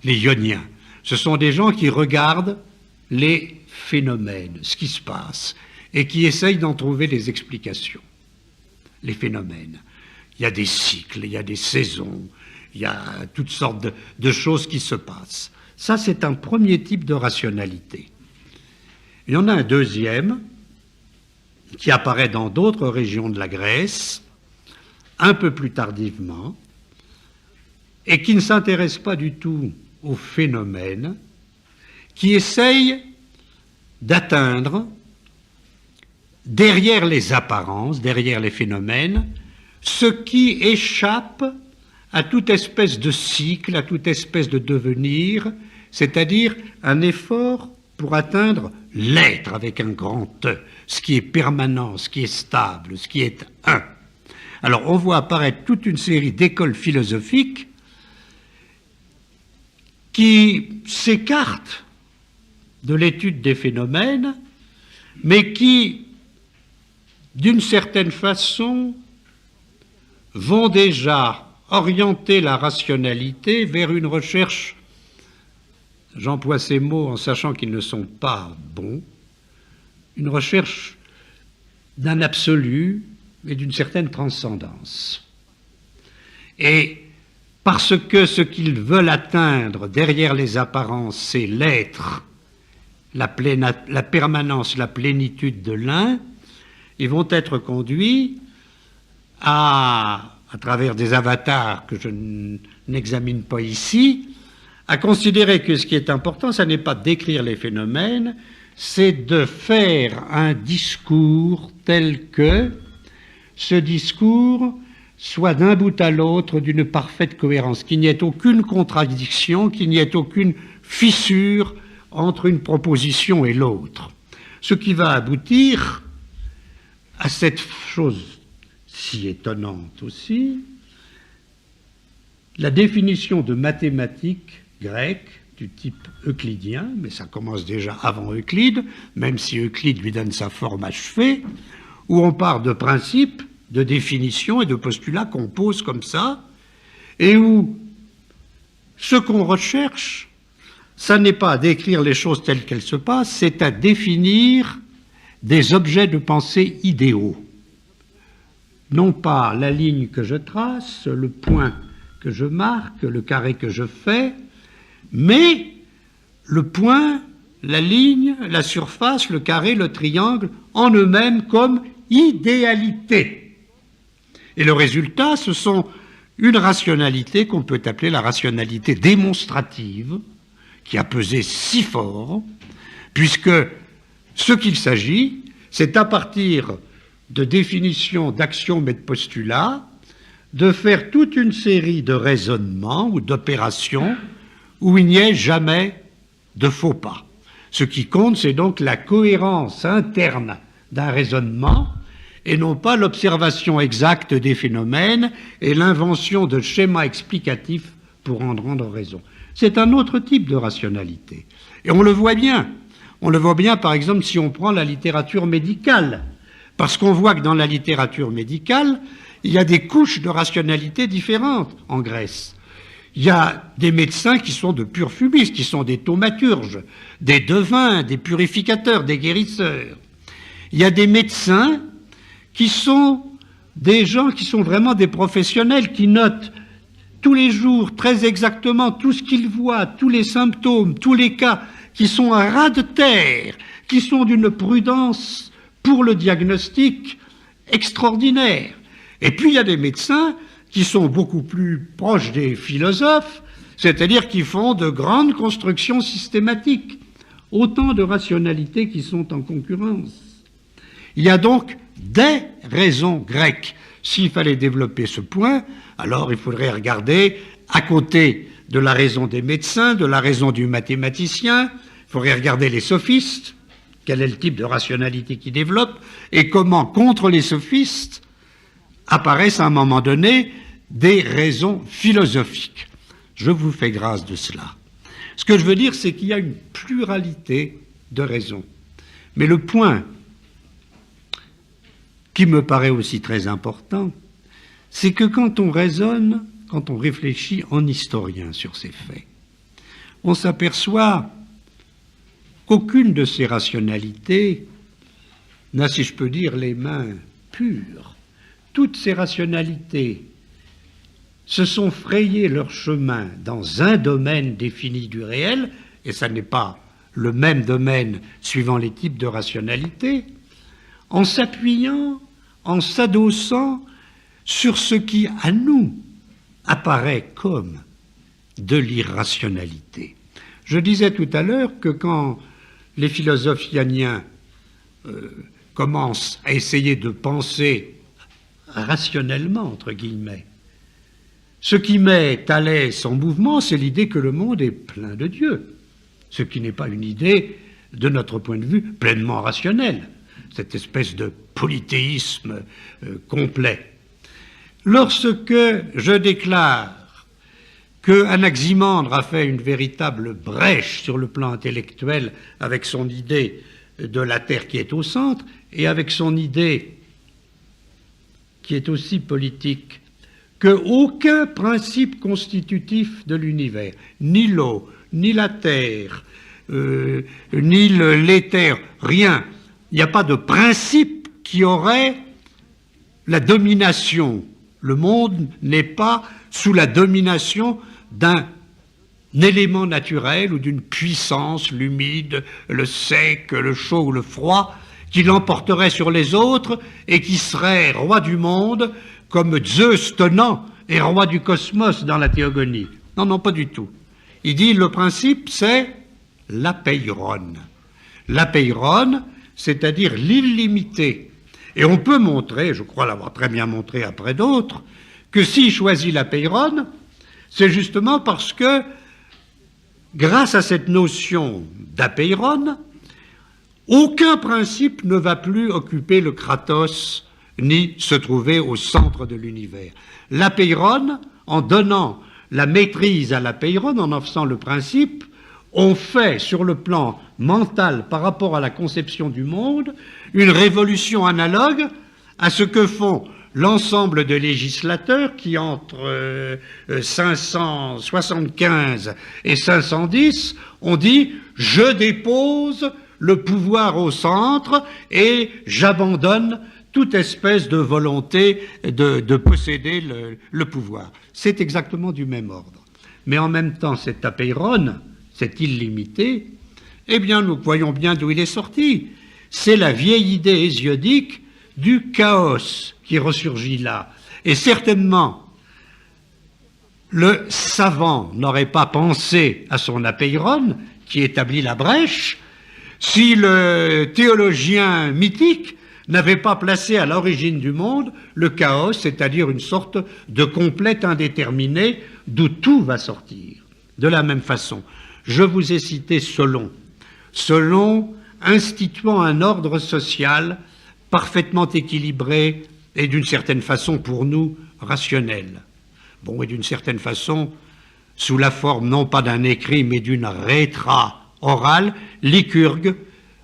les ioniens. Ce sont des gens qui regardent les phénomènes, ce qui se passe, et qui essayent d'en trouver des explications. Les phénomènes. Il y a des cycles, il y a des saisons, il y a toutes sortes de choses qui se passent. Ça, c'est un premier type de rationalité. Il y en a un deuxième qui apparaît dans d'autres régions de la Grèce, un peu plus tardivement, et qui ne s'intéresse pas du tout aux phénomènes, qui essaye d'atteindre, derrière les apparences, derrière les phénomènes, ce qui échappe à toute espèce de cycle, à toute espèce de devenir, c'est-à-dire un effort pour atteindre l'être avec un grand E, ce qui est permanent, ce qui est stable, ce qui est un. Alors on voit apparaître toute une série d'écoles philosophiques qui s'écartent de l'étude des phénomènes, mais qui, d'une certaine façon, vont déjà orienter la rationalité vers une recherche, j'emploie ces mots en sachant qu'ils ne sont pas bons, une recherche d'un absolu et d'une certaine transcendance. Et parce que ce qu'ils veulent atteindre derrière les apparences, c'est l'être, la permanence, la plénitude de l'un, ils vont être conduits à travers des avatars que je n'examine pas ici, à considérer que ce qui est important, ce n'est pas d'écrire les phénomènes, c'est de faire un discours tel que ce discours soit d'un bout à l'autre d'une parfaite cohérence, qu'il n'y ait aucune contradiction, qu'il n'y ait aucune fissure entre une proposition et l'autre. Ce qui va aboutir à cette chose si étonnante aussi, la définition de mathématiques grecques du type euclidien, mais ça commence déjà avant Euclide, même si Euclide lui donne sa forme achevée, où on part de principes, de définitions et de postulats qu'on pose comme ça, et où ce qu'on recherche, ça n'est pas à décrire les choses telles qu'elles se passent, c'est à définir des objets de pensée idéaux. Non pas la ligne que je trace, le point que je marque, le carré que je fais, mais le point, la ligne, la surface, le carré, le triangle, en eux-mêmes comme idéalité. Et le résultat, ce sont une rationalité qu'on peut appeler la rationalité démonstrative, qui a pesé si fort, puisque ce qu'il s'agit, c'est à partir de définitions, d'axiomes et de postulats, de faire toute une série de raisonnements ou d'opérations où il n'y ait jamais de faux pas. Ce qui compte, c'est donc la cohérence interne d'un raisonnement et non pas l'observation exacte des phénomènes et l'invention de schémas explicatifs pour en rendre raison. C'est un autre type de rationalité. Et on le voit bien. On le voit bien, par exemple, si on prend la littérature médicale. Parce qu'on voit que dans la littérature médicale, il y a des couches de rationalité différentes en Grèce. Il y a des médecins qui sont de purs fubistes, qui sont des thaumaturges, des devins, des purificateurs, des guérisseurs. Il y a des médecins qui sont des gens qui sont vraiment des professionnels, qui notent tous les jours très exactement tout ce qu'ils voient, tous les symptômes, tous les cas, qui sont à ras de terre, qui sont d'une prudence pour le diagnostic extraordinaire. Et puis il y a des médecins qui sont beaucoup plus proches des philosophes, c'est-à-dire qui font de grandes constructions systématiques. Autant de rationalités qui sont en concurrence. Il y a donc des raisons grecques. S'il fallait développer ce point, alors il faudrait regarder à côté de la raison des médecins, de la raison du mathématicien, il faudrait regarder les sophistes, quel est le type de rationalité qu'ils développent, et comment, contre les sophistes, apparaissent à un moment donné des raisons philosophiques. Je vous fais grâce de cela. Ce que je veux dire, c'est qu'il y a une pluralité de raisons. Mais le point qui me paraît aussi très important, c'est que quand on raisonne, quand on réfléchit en historien sur ces faits, on s'aperçoit qu'aucune de ces rationalités n'a, si je peux dire, les mains pures. Toutes ces rationalités se sont frayées leur chemin dans un domaine défini du réel, et ça n'est pas le même domaine suivant les types de rationalité, en s'appuyant, en s'adossant sur ce qui, à nous, apparaît comme de l'irrationalité. Je disais tout à l'heure que quand les philosophes ioniens commencent à essayer de penser rationnellement, entre guillemets, ce qui met Thalès en mouvement, c'est l'idée que le monde est plein de Dieu, ce qui n'est pas une idée, de notre point de vue, pleinement rationnelle, cette espèce de polythéisme complet. Lorsque je déclare qu'Anaximandre a fait une véritable brèche sur le plan intellectuel avec son idée de la Terre qui est au centre et avec son idée qui est aussi politique, qu'aucun principe constitutif de l'univers, ni l'eau, ni la terre, ni l'éther, rien, il n'y a pas de principe qui aurait la domination. Le monde n'est pas sous la domination d'un élément naturel ou d'une puissance, l'humide, le sec, le chaud ou le froid, qui l'emporterait sur les autres et qui serait roi du monde comme Zeus tenant est roi du cosmos dans la théogonie. Non, non, pas du tout. Il dit le principe, c'est l'apeiron. L'apeiron, c'est-à-dire l'illimité. Et on peut montrer, je crois l'avoir très bien montré après d'autres, que s'il choisit la Peyronne, c'est justement parce que, grâce à cette notion d'apeiron, aucun principe ne va plus occuper le kratos ni se trouver au centre de l'univers. L'apeiron, en donnant la maîtrise à l'apeiron, en en faisant le principe, on fait sur le plan mental par rapport à la conception du monde une révolution analogue à ce que font l'ensemble de législateurs qui, entre 575 et 510, ont dit « je dépose le pouvoir au centre et j'abandonne toute espèce de volonté de posséder le pouvoir ». C'est exactement du même ordre. Mais en même temps, cet apeiron, cet illimité, eh bien, nous voyons bien d'où il est sorti. C'est la vieille idée hésiodique du chaos qui ressurgit là. Et certainement, le savant n'aurait pas pensé à son apeiron, qui établit la brèche, si le théologien mythique n'avait pas placé à l'origine du monde le chaos, c'est-à-dire une sorte de complète indéterminé d'où tout va sortir. De la même façon, je vous ai cité Solon. Solon instituant un ordre social parfaitement équilibré et d'une certaine façon pour nous rationnel. Bon, et d'une certaine façon, sous la forme non pas d'un écrit mais d'une rétra orale, Lycurgue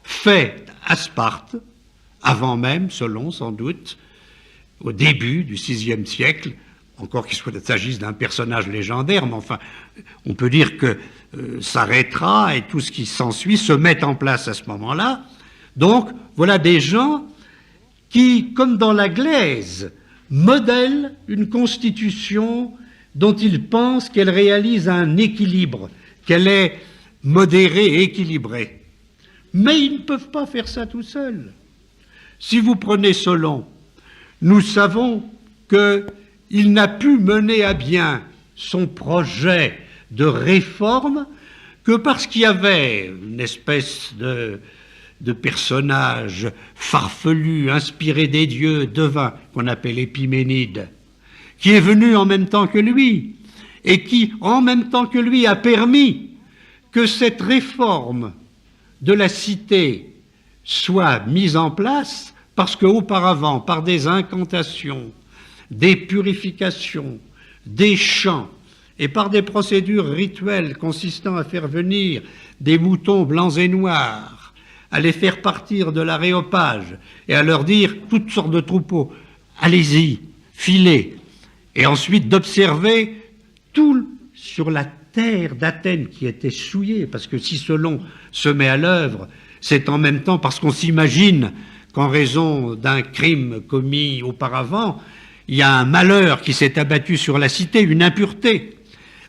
fait à Sparte, avant même Solon sans doute, au début du VIe siècle, encore qu'il s'agisse d'un personnage légendaire, mais enfin, on peut dire que sa rétra et tout ce qui s'ensuit se mettent en place à ce moment-là. Donc, voilà des gens qui, comme dans la glaise, modèlent une constitution dont ils pensent qu'elle réalise un équilibre, qu'elle est modérée et équilibrée. Mais ils ne peuvent pas faire ça tout seuls. Si vous prenez Solon, nous savons qu'il n'a pu mener à bien son projet de réforme que parce qu'il y avait une espèce de personnage farfelu, inspiré des dieux, devin, qu'on appelle Épiménide, qui est venu en même temps que lui, et qui, en même temps que lui, a permis que cette réforme de la cité soit mise en place, parce qu'auparavant, par des incantations, des purifications, des chants, et par des procédures rituelles consistant à faire venir des moutons blancs et noirs, à les faire partir de l'aréopage et à leur dire toutes sortes de troupeaux, allez-y, filez, et ensuite d'observer tout sur la terre d'Athènes qui était souillée, parce que si Solon se met à l'œuvre, c'est en même temps parce qu'on s'imagine qu'en raison d'un crime commis auparavant, il y a un malheur qui s'est abattu sur la cité, une impureté.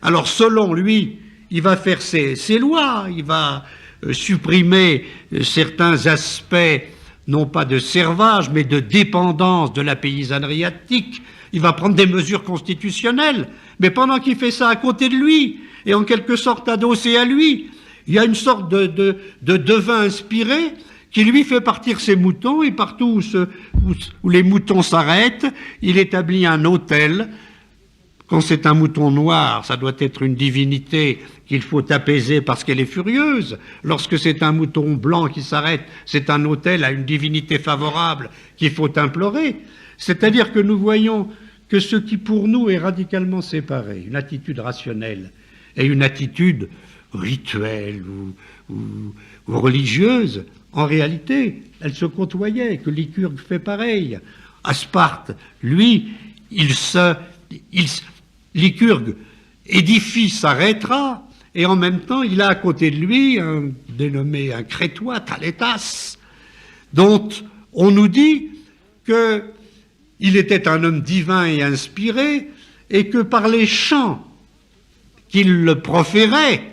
Alors Solon, lui, il va faire ses lois, il va supprimer certains aspects, non pas de servage, mais de dépendance de la paysannerie attique. Il va prendre des mesures constitutionnelles, mais pendant qu'il fait ça à côté de lui, et en quelque sorte adossé à lui, il y a une sorte de devin inspiré qui lui fait partir ses moutons, et partout où les moutons s'arrêtent, il établit un autel. Quand c'est un mouton noir, ça doit être une divinité qu'il faut apaiser parce qu'elle est furieuse. Lorsque c'est un mouton blanc qui s'arrête, c'est un autel à une divinité favorable qu'il faut implorer. C'est-à-dire que nous voyons que ce qui pour nous est radicalement séparé, une attitude rationnelle et une attitude rituelle ou religieuse, en réalité, elle se côtoyait, que Lycurgue fait pareil. À Sparte, lui, Lycurgue édifie sa rétra, et en même temps, il a à côté de lui un dénommé un Crétois, Talétas, dont on nous dit qu'il était un homme divin et inspiré, et que par les chants qu'il le proférait,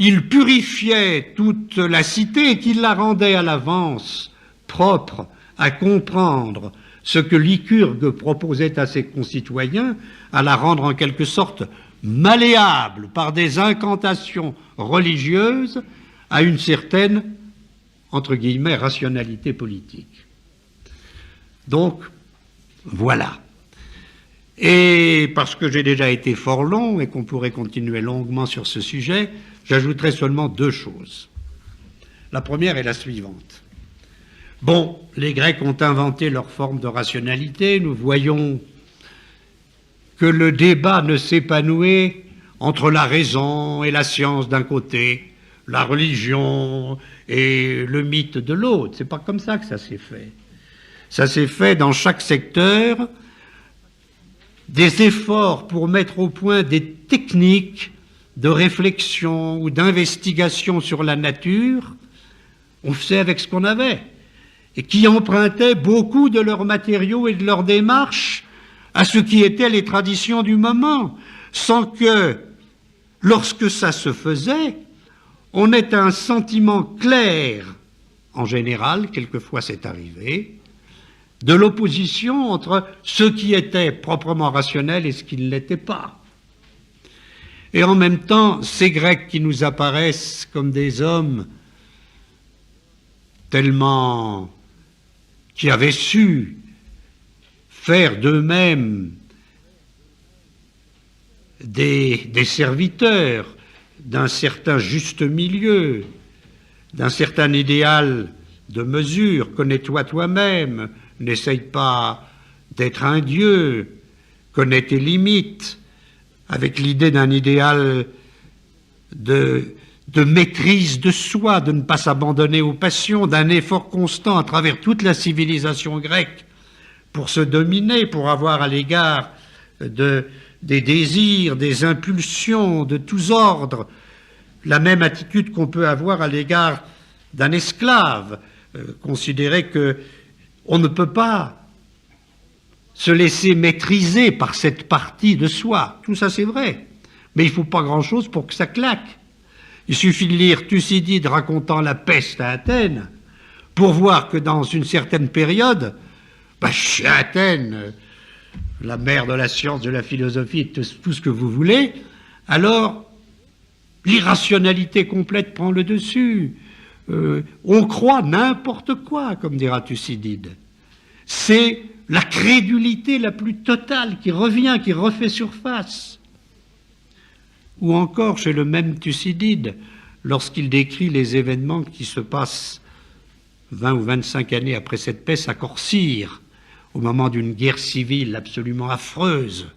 il purifiait toute la cité et qu'il la rendait à l'avance propre à comprendre ce que Lycurgue proposait à ses concitoyens, à la rendre en quelque sorte malléable par des incantations religieuses à une certaine, entre guillemets, rationalité politique. Donc, voilà. Et parce que j'ai déjà été fort long et qu'on pourrait continuer longuement sur ce sujet, j'ajouterai seulement 2 choses. La première est la suivante. Bon, les Grecs ont inventé leur forme de rationalité. Nous voyons que le débat ne s'épanouit entre la raison et la science d'un côté, la religion et le mythe de l'autre. C'est pas comme ça que ça s'est fait. Ça s'est fait dans chaque secteur. Des efforts pour mettre au point des techniques de réflexion ou d'investigation sur la nature, on faisait avec ce qu'on avait, et qui empruntaient beaucoup de leurs matériaux et de leurs démarches à ce qui étaient les traditions du moment, sans que, lorsque ça se faisait, on ait un sentiment clair, en général, quelquefois c'est arrivé, de l'opposition entre ce qui était proprement rationnel et ce qui ne l'était pas. Et en même temps, ces Grecs qui nous apparaissent comme des hommes tellement qui avaient su faire d'eux-mêmes des serviteurs d'un certain juste milieu, d'un certain idéal de mesure, connais-toi toi-même, n'essaye pas d'être un dieu, connais tes limites, avec l'idée d'un idéal de maîtrise de soi, de ne pas s'abandonner aux passions, d'un effort constant à travers toute la civilisation grecque pour se dominer, pour avoir à l'égard des désirs, des impulsions de tous ordres, la même attitude qu'on peut avoir à l'égard d'un esclave, considérer qu'on ne peut pas se laisser maîtriser par cette partie de soi. Tout ça c'est vrai, mais il ne faut pas grand-chose pour que ça claque. Il suffit de lire Thucydide racontant la peste à Athènes pour voir que dans une certaine période, chez Athènes, la mère de la science, de la philosophie, tout ce que vous voulez, alors l'irrationalité complète prend le dessus. On croit n'importe quoi, comme dira Thucydide. C'est la crédulité la plus totale qui revient, qui refait surface. Ou encore chez le même Thucydide, lorsqu'il décrit les événements qui se passent 20 ou 25 années après cette peste à Corcyre, au moment d'une guerre civile absolument affreuse,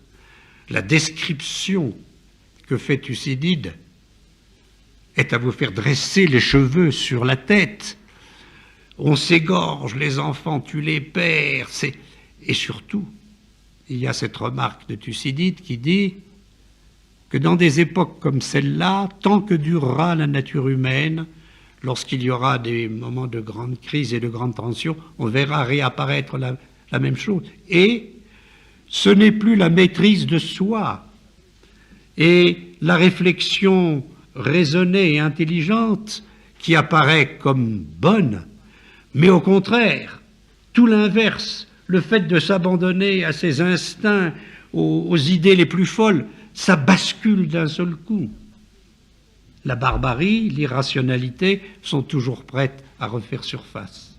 la description que fait Thucydide est à vous faire dresser les cheveux sur la tête. On s'égorge, les enfants tuent les pères. Et surtout, il y a cette remarque de Thucydide qui dit que dans des époques comme celle-là, tant que durera la nature humaine, lorsqu'il y aura des moments de grande crise et de grande tension, on verra réapparaître la même chose. Et ce n'est plus la maîtrise de soi et la réflexion raisonnée et intelligente qui apparaît comme bonne, mais au contraire, tout l'inverse, le fait de s'abandonner à ses instincts, aux idées les plus folles, ça bascule d'un seul coup. La barbarie, l'irrationalité sont toujours prêtes à refaire surface.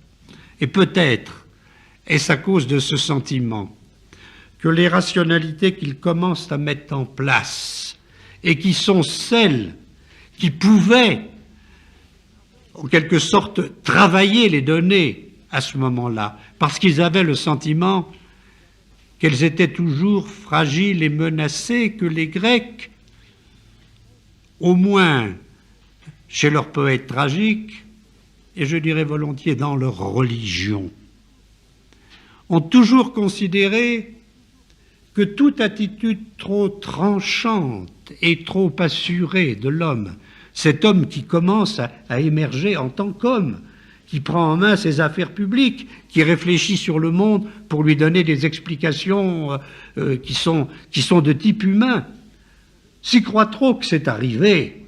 Et peut-être est-ce à cause de ce sentiment que les rationalités qu'ils commencent à mettre en place et qui sont celles qui pouvaient, en quelque sorte, travailler les données à ce moment-là, parce qu'ils avaient le sentiment qu'elles étaient toujours fragiles et menacées, que les Grecs, au moins chez leurs poètes tragiques, et je dirais volontiers dans leur religion, ont toujours considéré que toute attitude trop tranchante et trop assurée de l'homme, cet homme qui commence à émerger en tant qu'homme, qui prend en main ses affaires publiques, qui réfléchit sur le monde pour lui donner des explications qui sont de type humain, s'y croit trop que c'est arrivé,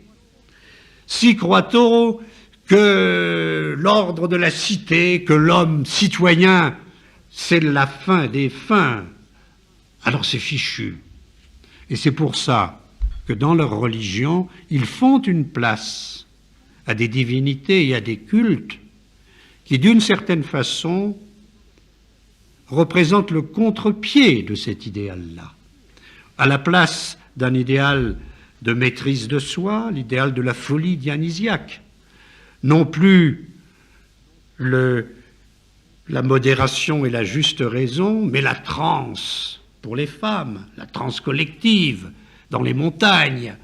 s'y croit trop que l'ordre de la cité, que l'homme citoyen, c'est la fin des fins, alors c'est fichu. Et c'est pour ça que dans leur religion, ils font une place à des divinités et à des cultes qui, d'une certaine façon, représentent le contre-pied de cet idéal-là. à la place d'un idéal de maîtrise de soi, l'idéal de la folie dionysiaque. Non plus la modération et la juste raison, mais la transe pour les femmes, la transe collective dans les montagnes,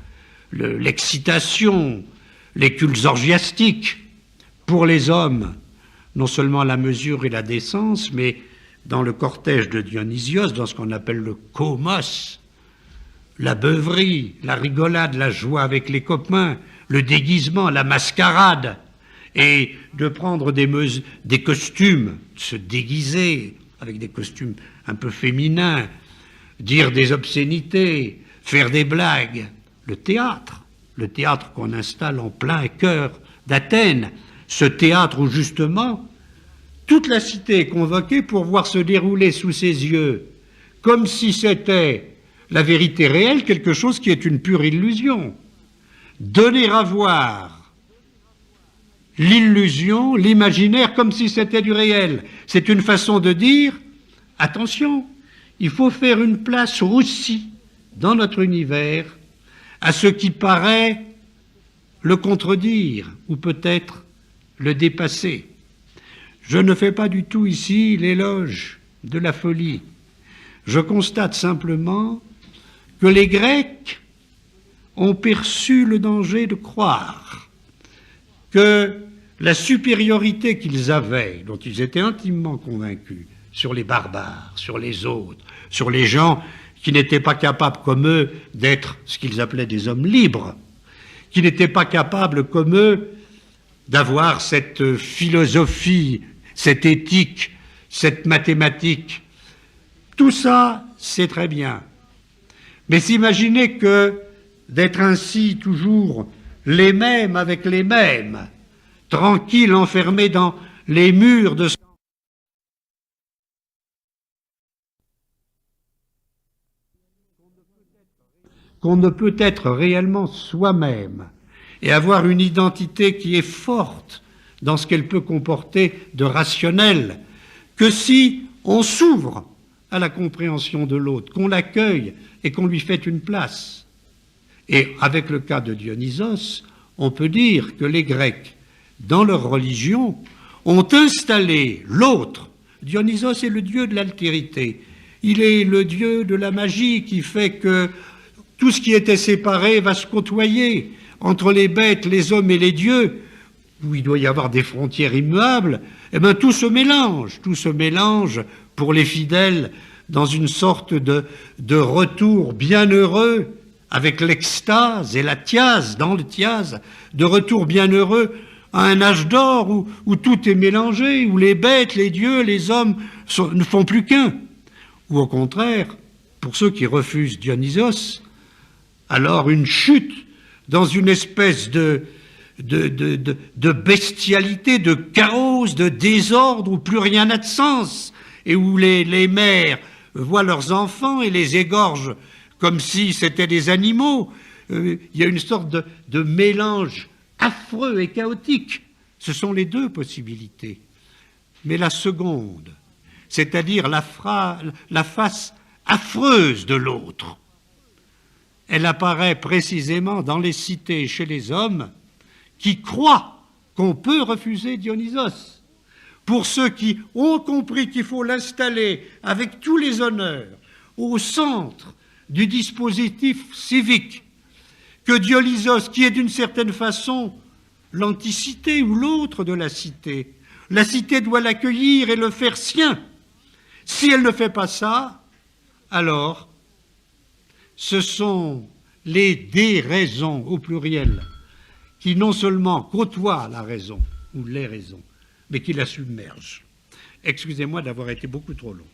l'excitation, les cultes orgiastiques pour les hommes, non seulement la mesure et la décence, mais dans le cortège de Dionysios, dans ce qu'on appelle le komos, la beuverie, la rigolade, la joie avec les copains, le déguisement, la mascarade, et de prendre des costumes, de se déguiser avec des costumes un peu féminins, dire des obscénités, faire des blagues. Le théâtre qu'on installe en plein cœur d'Athènes, ce théâtre où justement toute la cité est convoquée pour voir se dérouler sous ses yeux, comme si c'était la vérité réelle, quelque chose qui est une pure illusion. Donner à voir l'illusion, l'imaginaire, comme si c'était du réel. C'est une façon de dire, attention, il faut faire une place aussi dans notre univers à ce qui paraît le contredire, ou peut-être le dépasser. Je ne fais pas du tout ici l'éloge de la folie. Je constate simplement que les Grecs ont perçu le danger de croire que la supériorité qu'ils avaient, dont ils étaient intimement convaincus, sur les barbares, sur les autres, sur les gens qui n'étaient pas capables comme eux d'être ce qu'ils appelaient des hommes libres, qui n'étaient pas capables comme eux d'avoir cette philosophie, cette éthique, cette mathématique. Tout ça, c'est très bien. Mais s'imaginer que d'être ainsi toujours les mêmes avec les mêmes, tranquilles, enfermés dans les murs de qu'on ne peut être réellement soi-même et avoir une identité qui est forte dans ce qu'elle peut comporter de rationnel, que si on s'ouvre à la compréhension de l'autre, qu'on l'accueille et qu'on lui fait une place. Et avec le cas de Dionysos, on peut dire que les Grecs, dans leur religion, ont installé l'autre. Dionysos est le dieu de l'altérité. Il est le dieu de la magie qui fait que tout ce qui était séparé va se côtoyer entre les bêtes, les hommes et les dieux, où il doit y avoir des frontières immuables. Eh bien, tout se mélange pour les fidèles dans une sorte de retour bienheureux avec l'extase et la thiase, dans le thiase, de retour bienheureux à un âge d'or où tout est mélangé, où les bêtes, les dieux, les hommes ne font plus qu'un. Ou au contraire, pour ceux qui refusent Dionysos, alors une chute dans une espèce de bestialité, de chaos, de désordre, où plus rien n'a de sens, et où les mères voient leurs enfants et les égorgent comme si c'était des animaux. Il y a une sorte de mélange affreux et chaotique. Ce sont les deux possibilités. Mais la seconde, c'est-à-dire la face affreuse de l'autre, elle apparaît précisément dans les cités chez les hommes qui croient qu'on peut refuser Dionysos. Pour ceux qui ont compris qu'il faut l'installer avec tous les honneurs au centre du dispositif civique, que Dionysos, qui est d'une certaine façon l'anticité ou l'autre de la cité doit l'accueillir et le faire sien. Si elle ne fait pas ça, alors ce sont les déraisons au pluriel qui non seulement côtoient la raison ou les raisons, mais qui la submergent. Excusez-moi d'avoir été beaucoup trop long.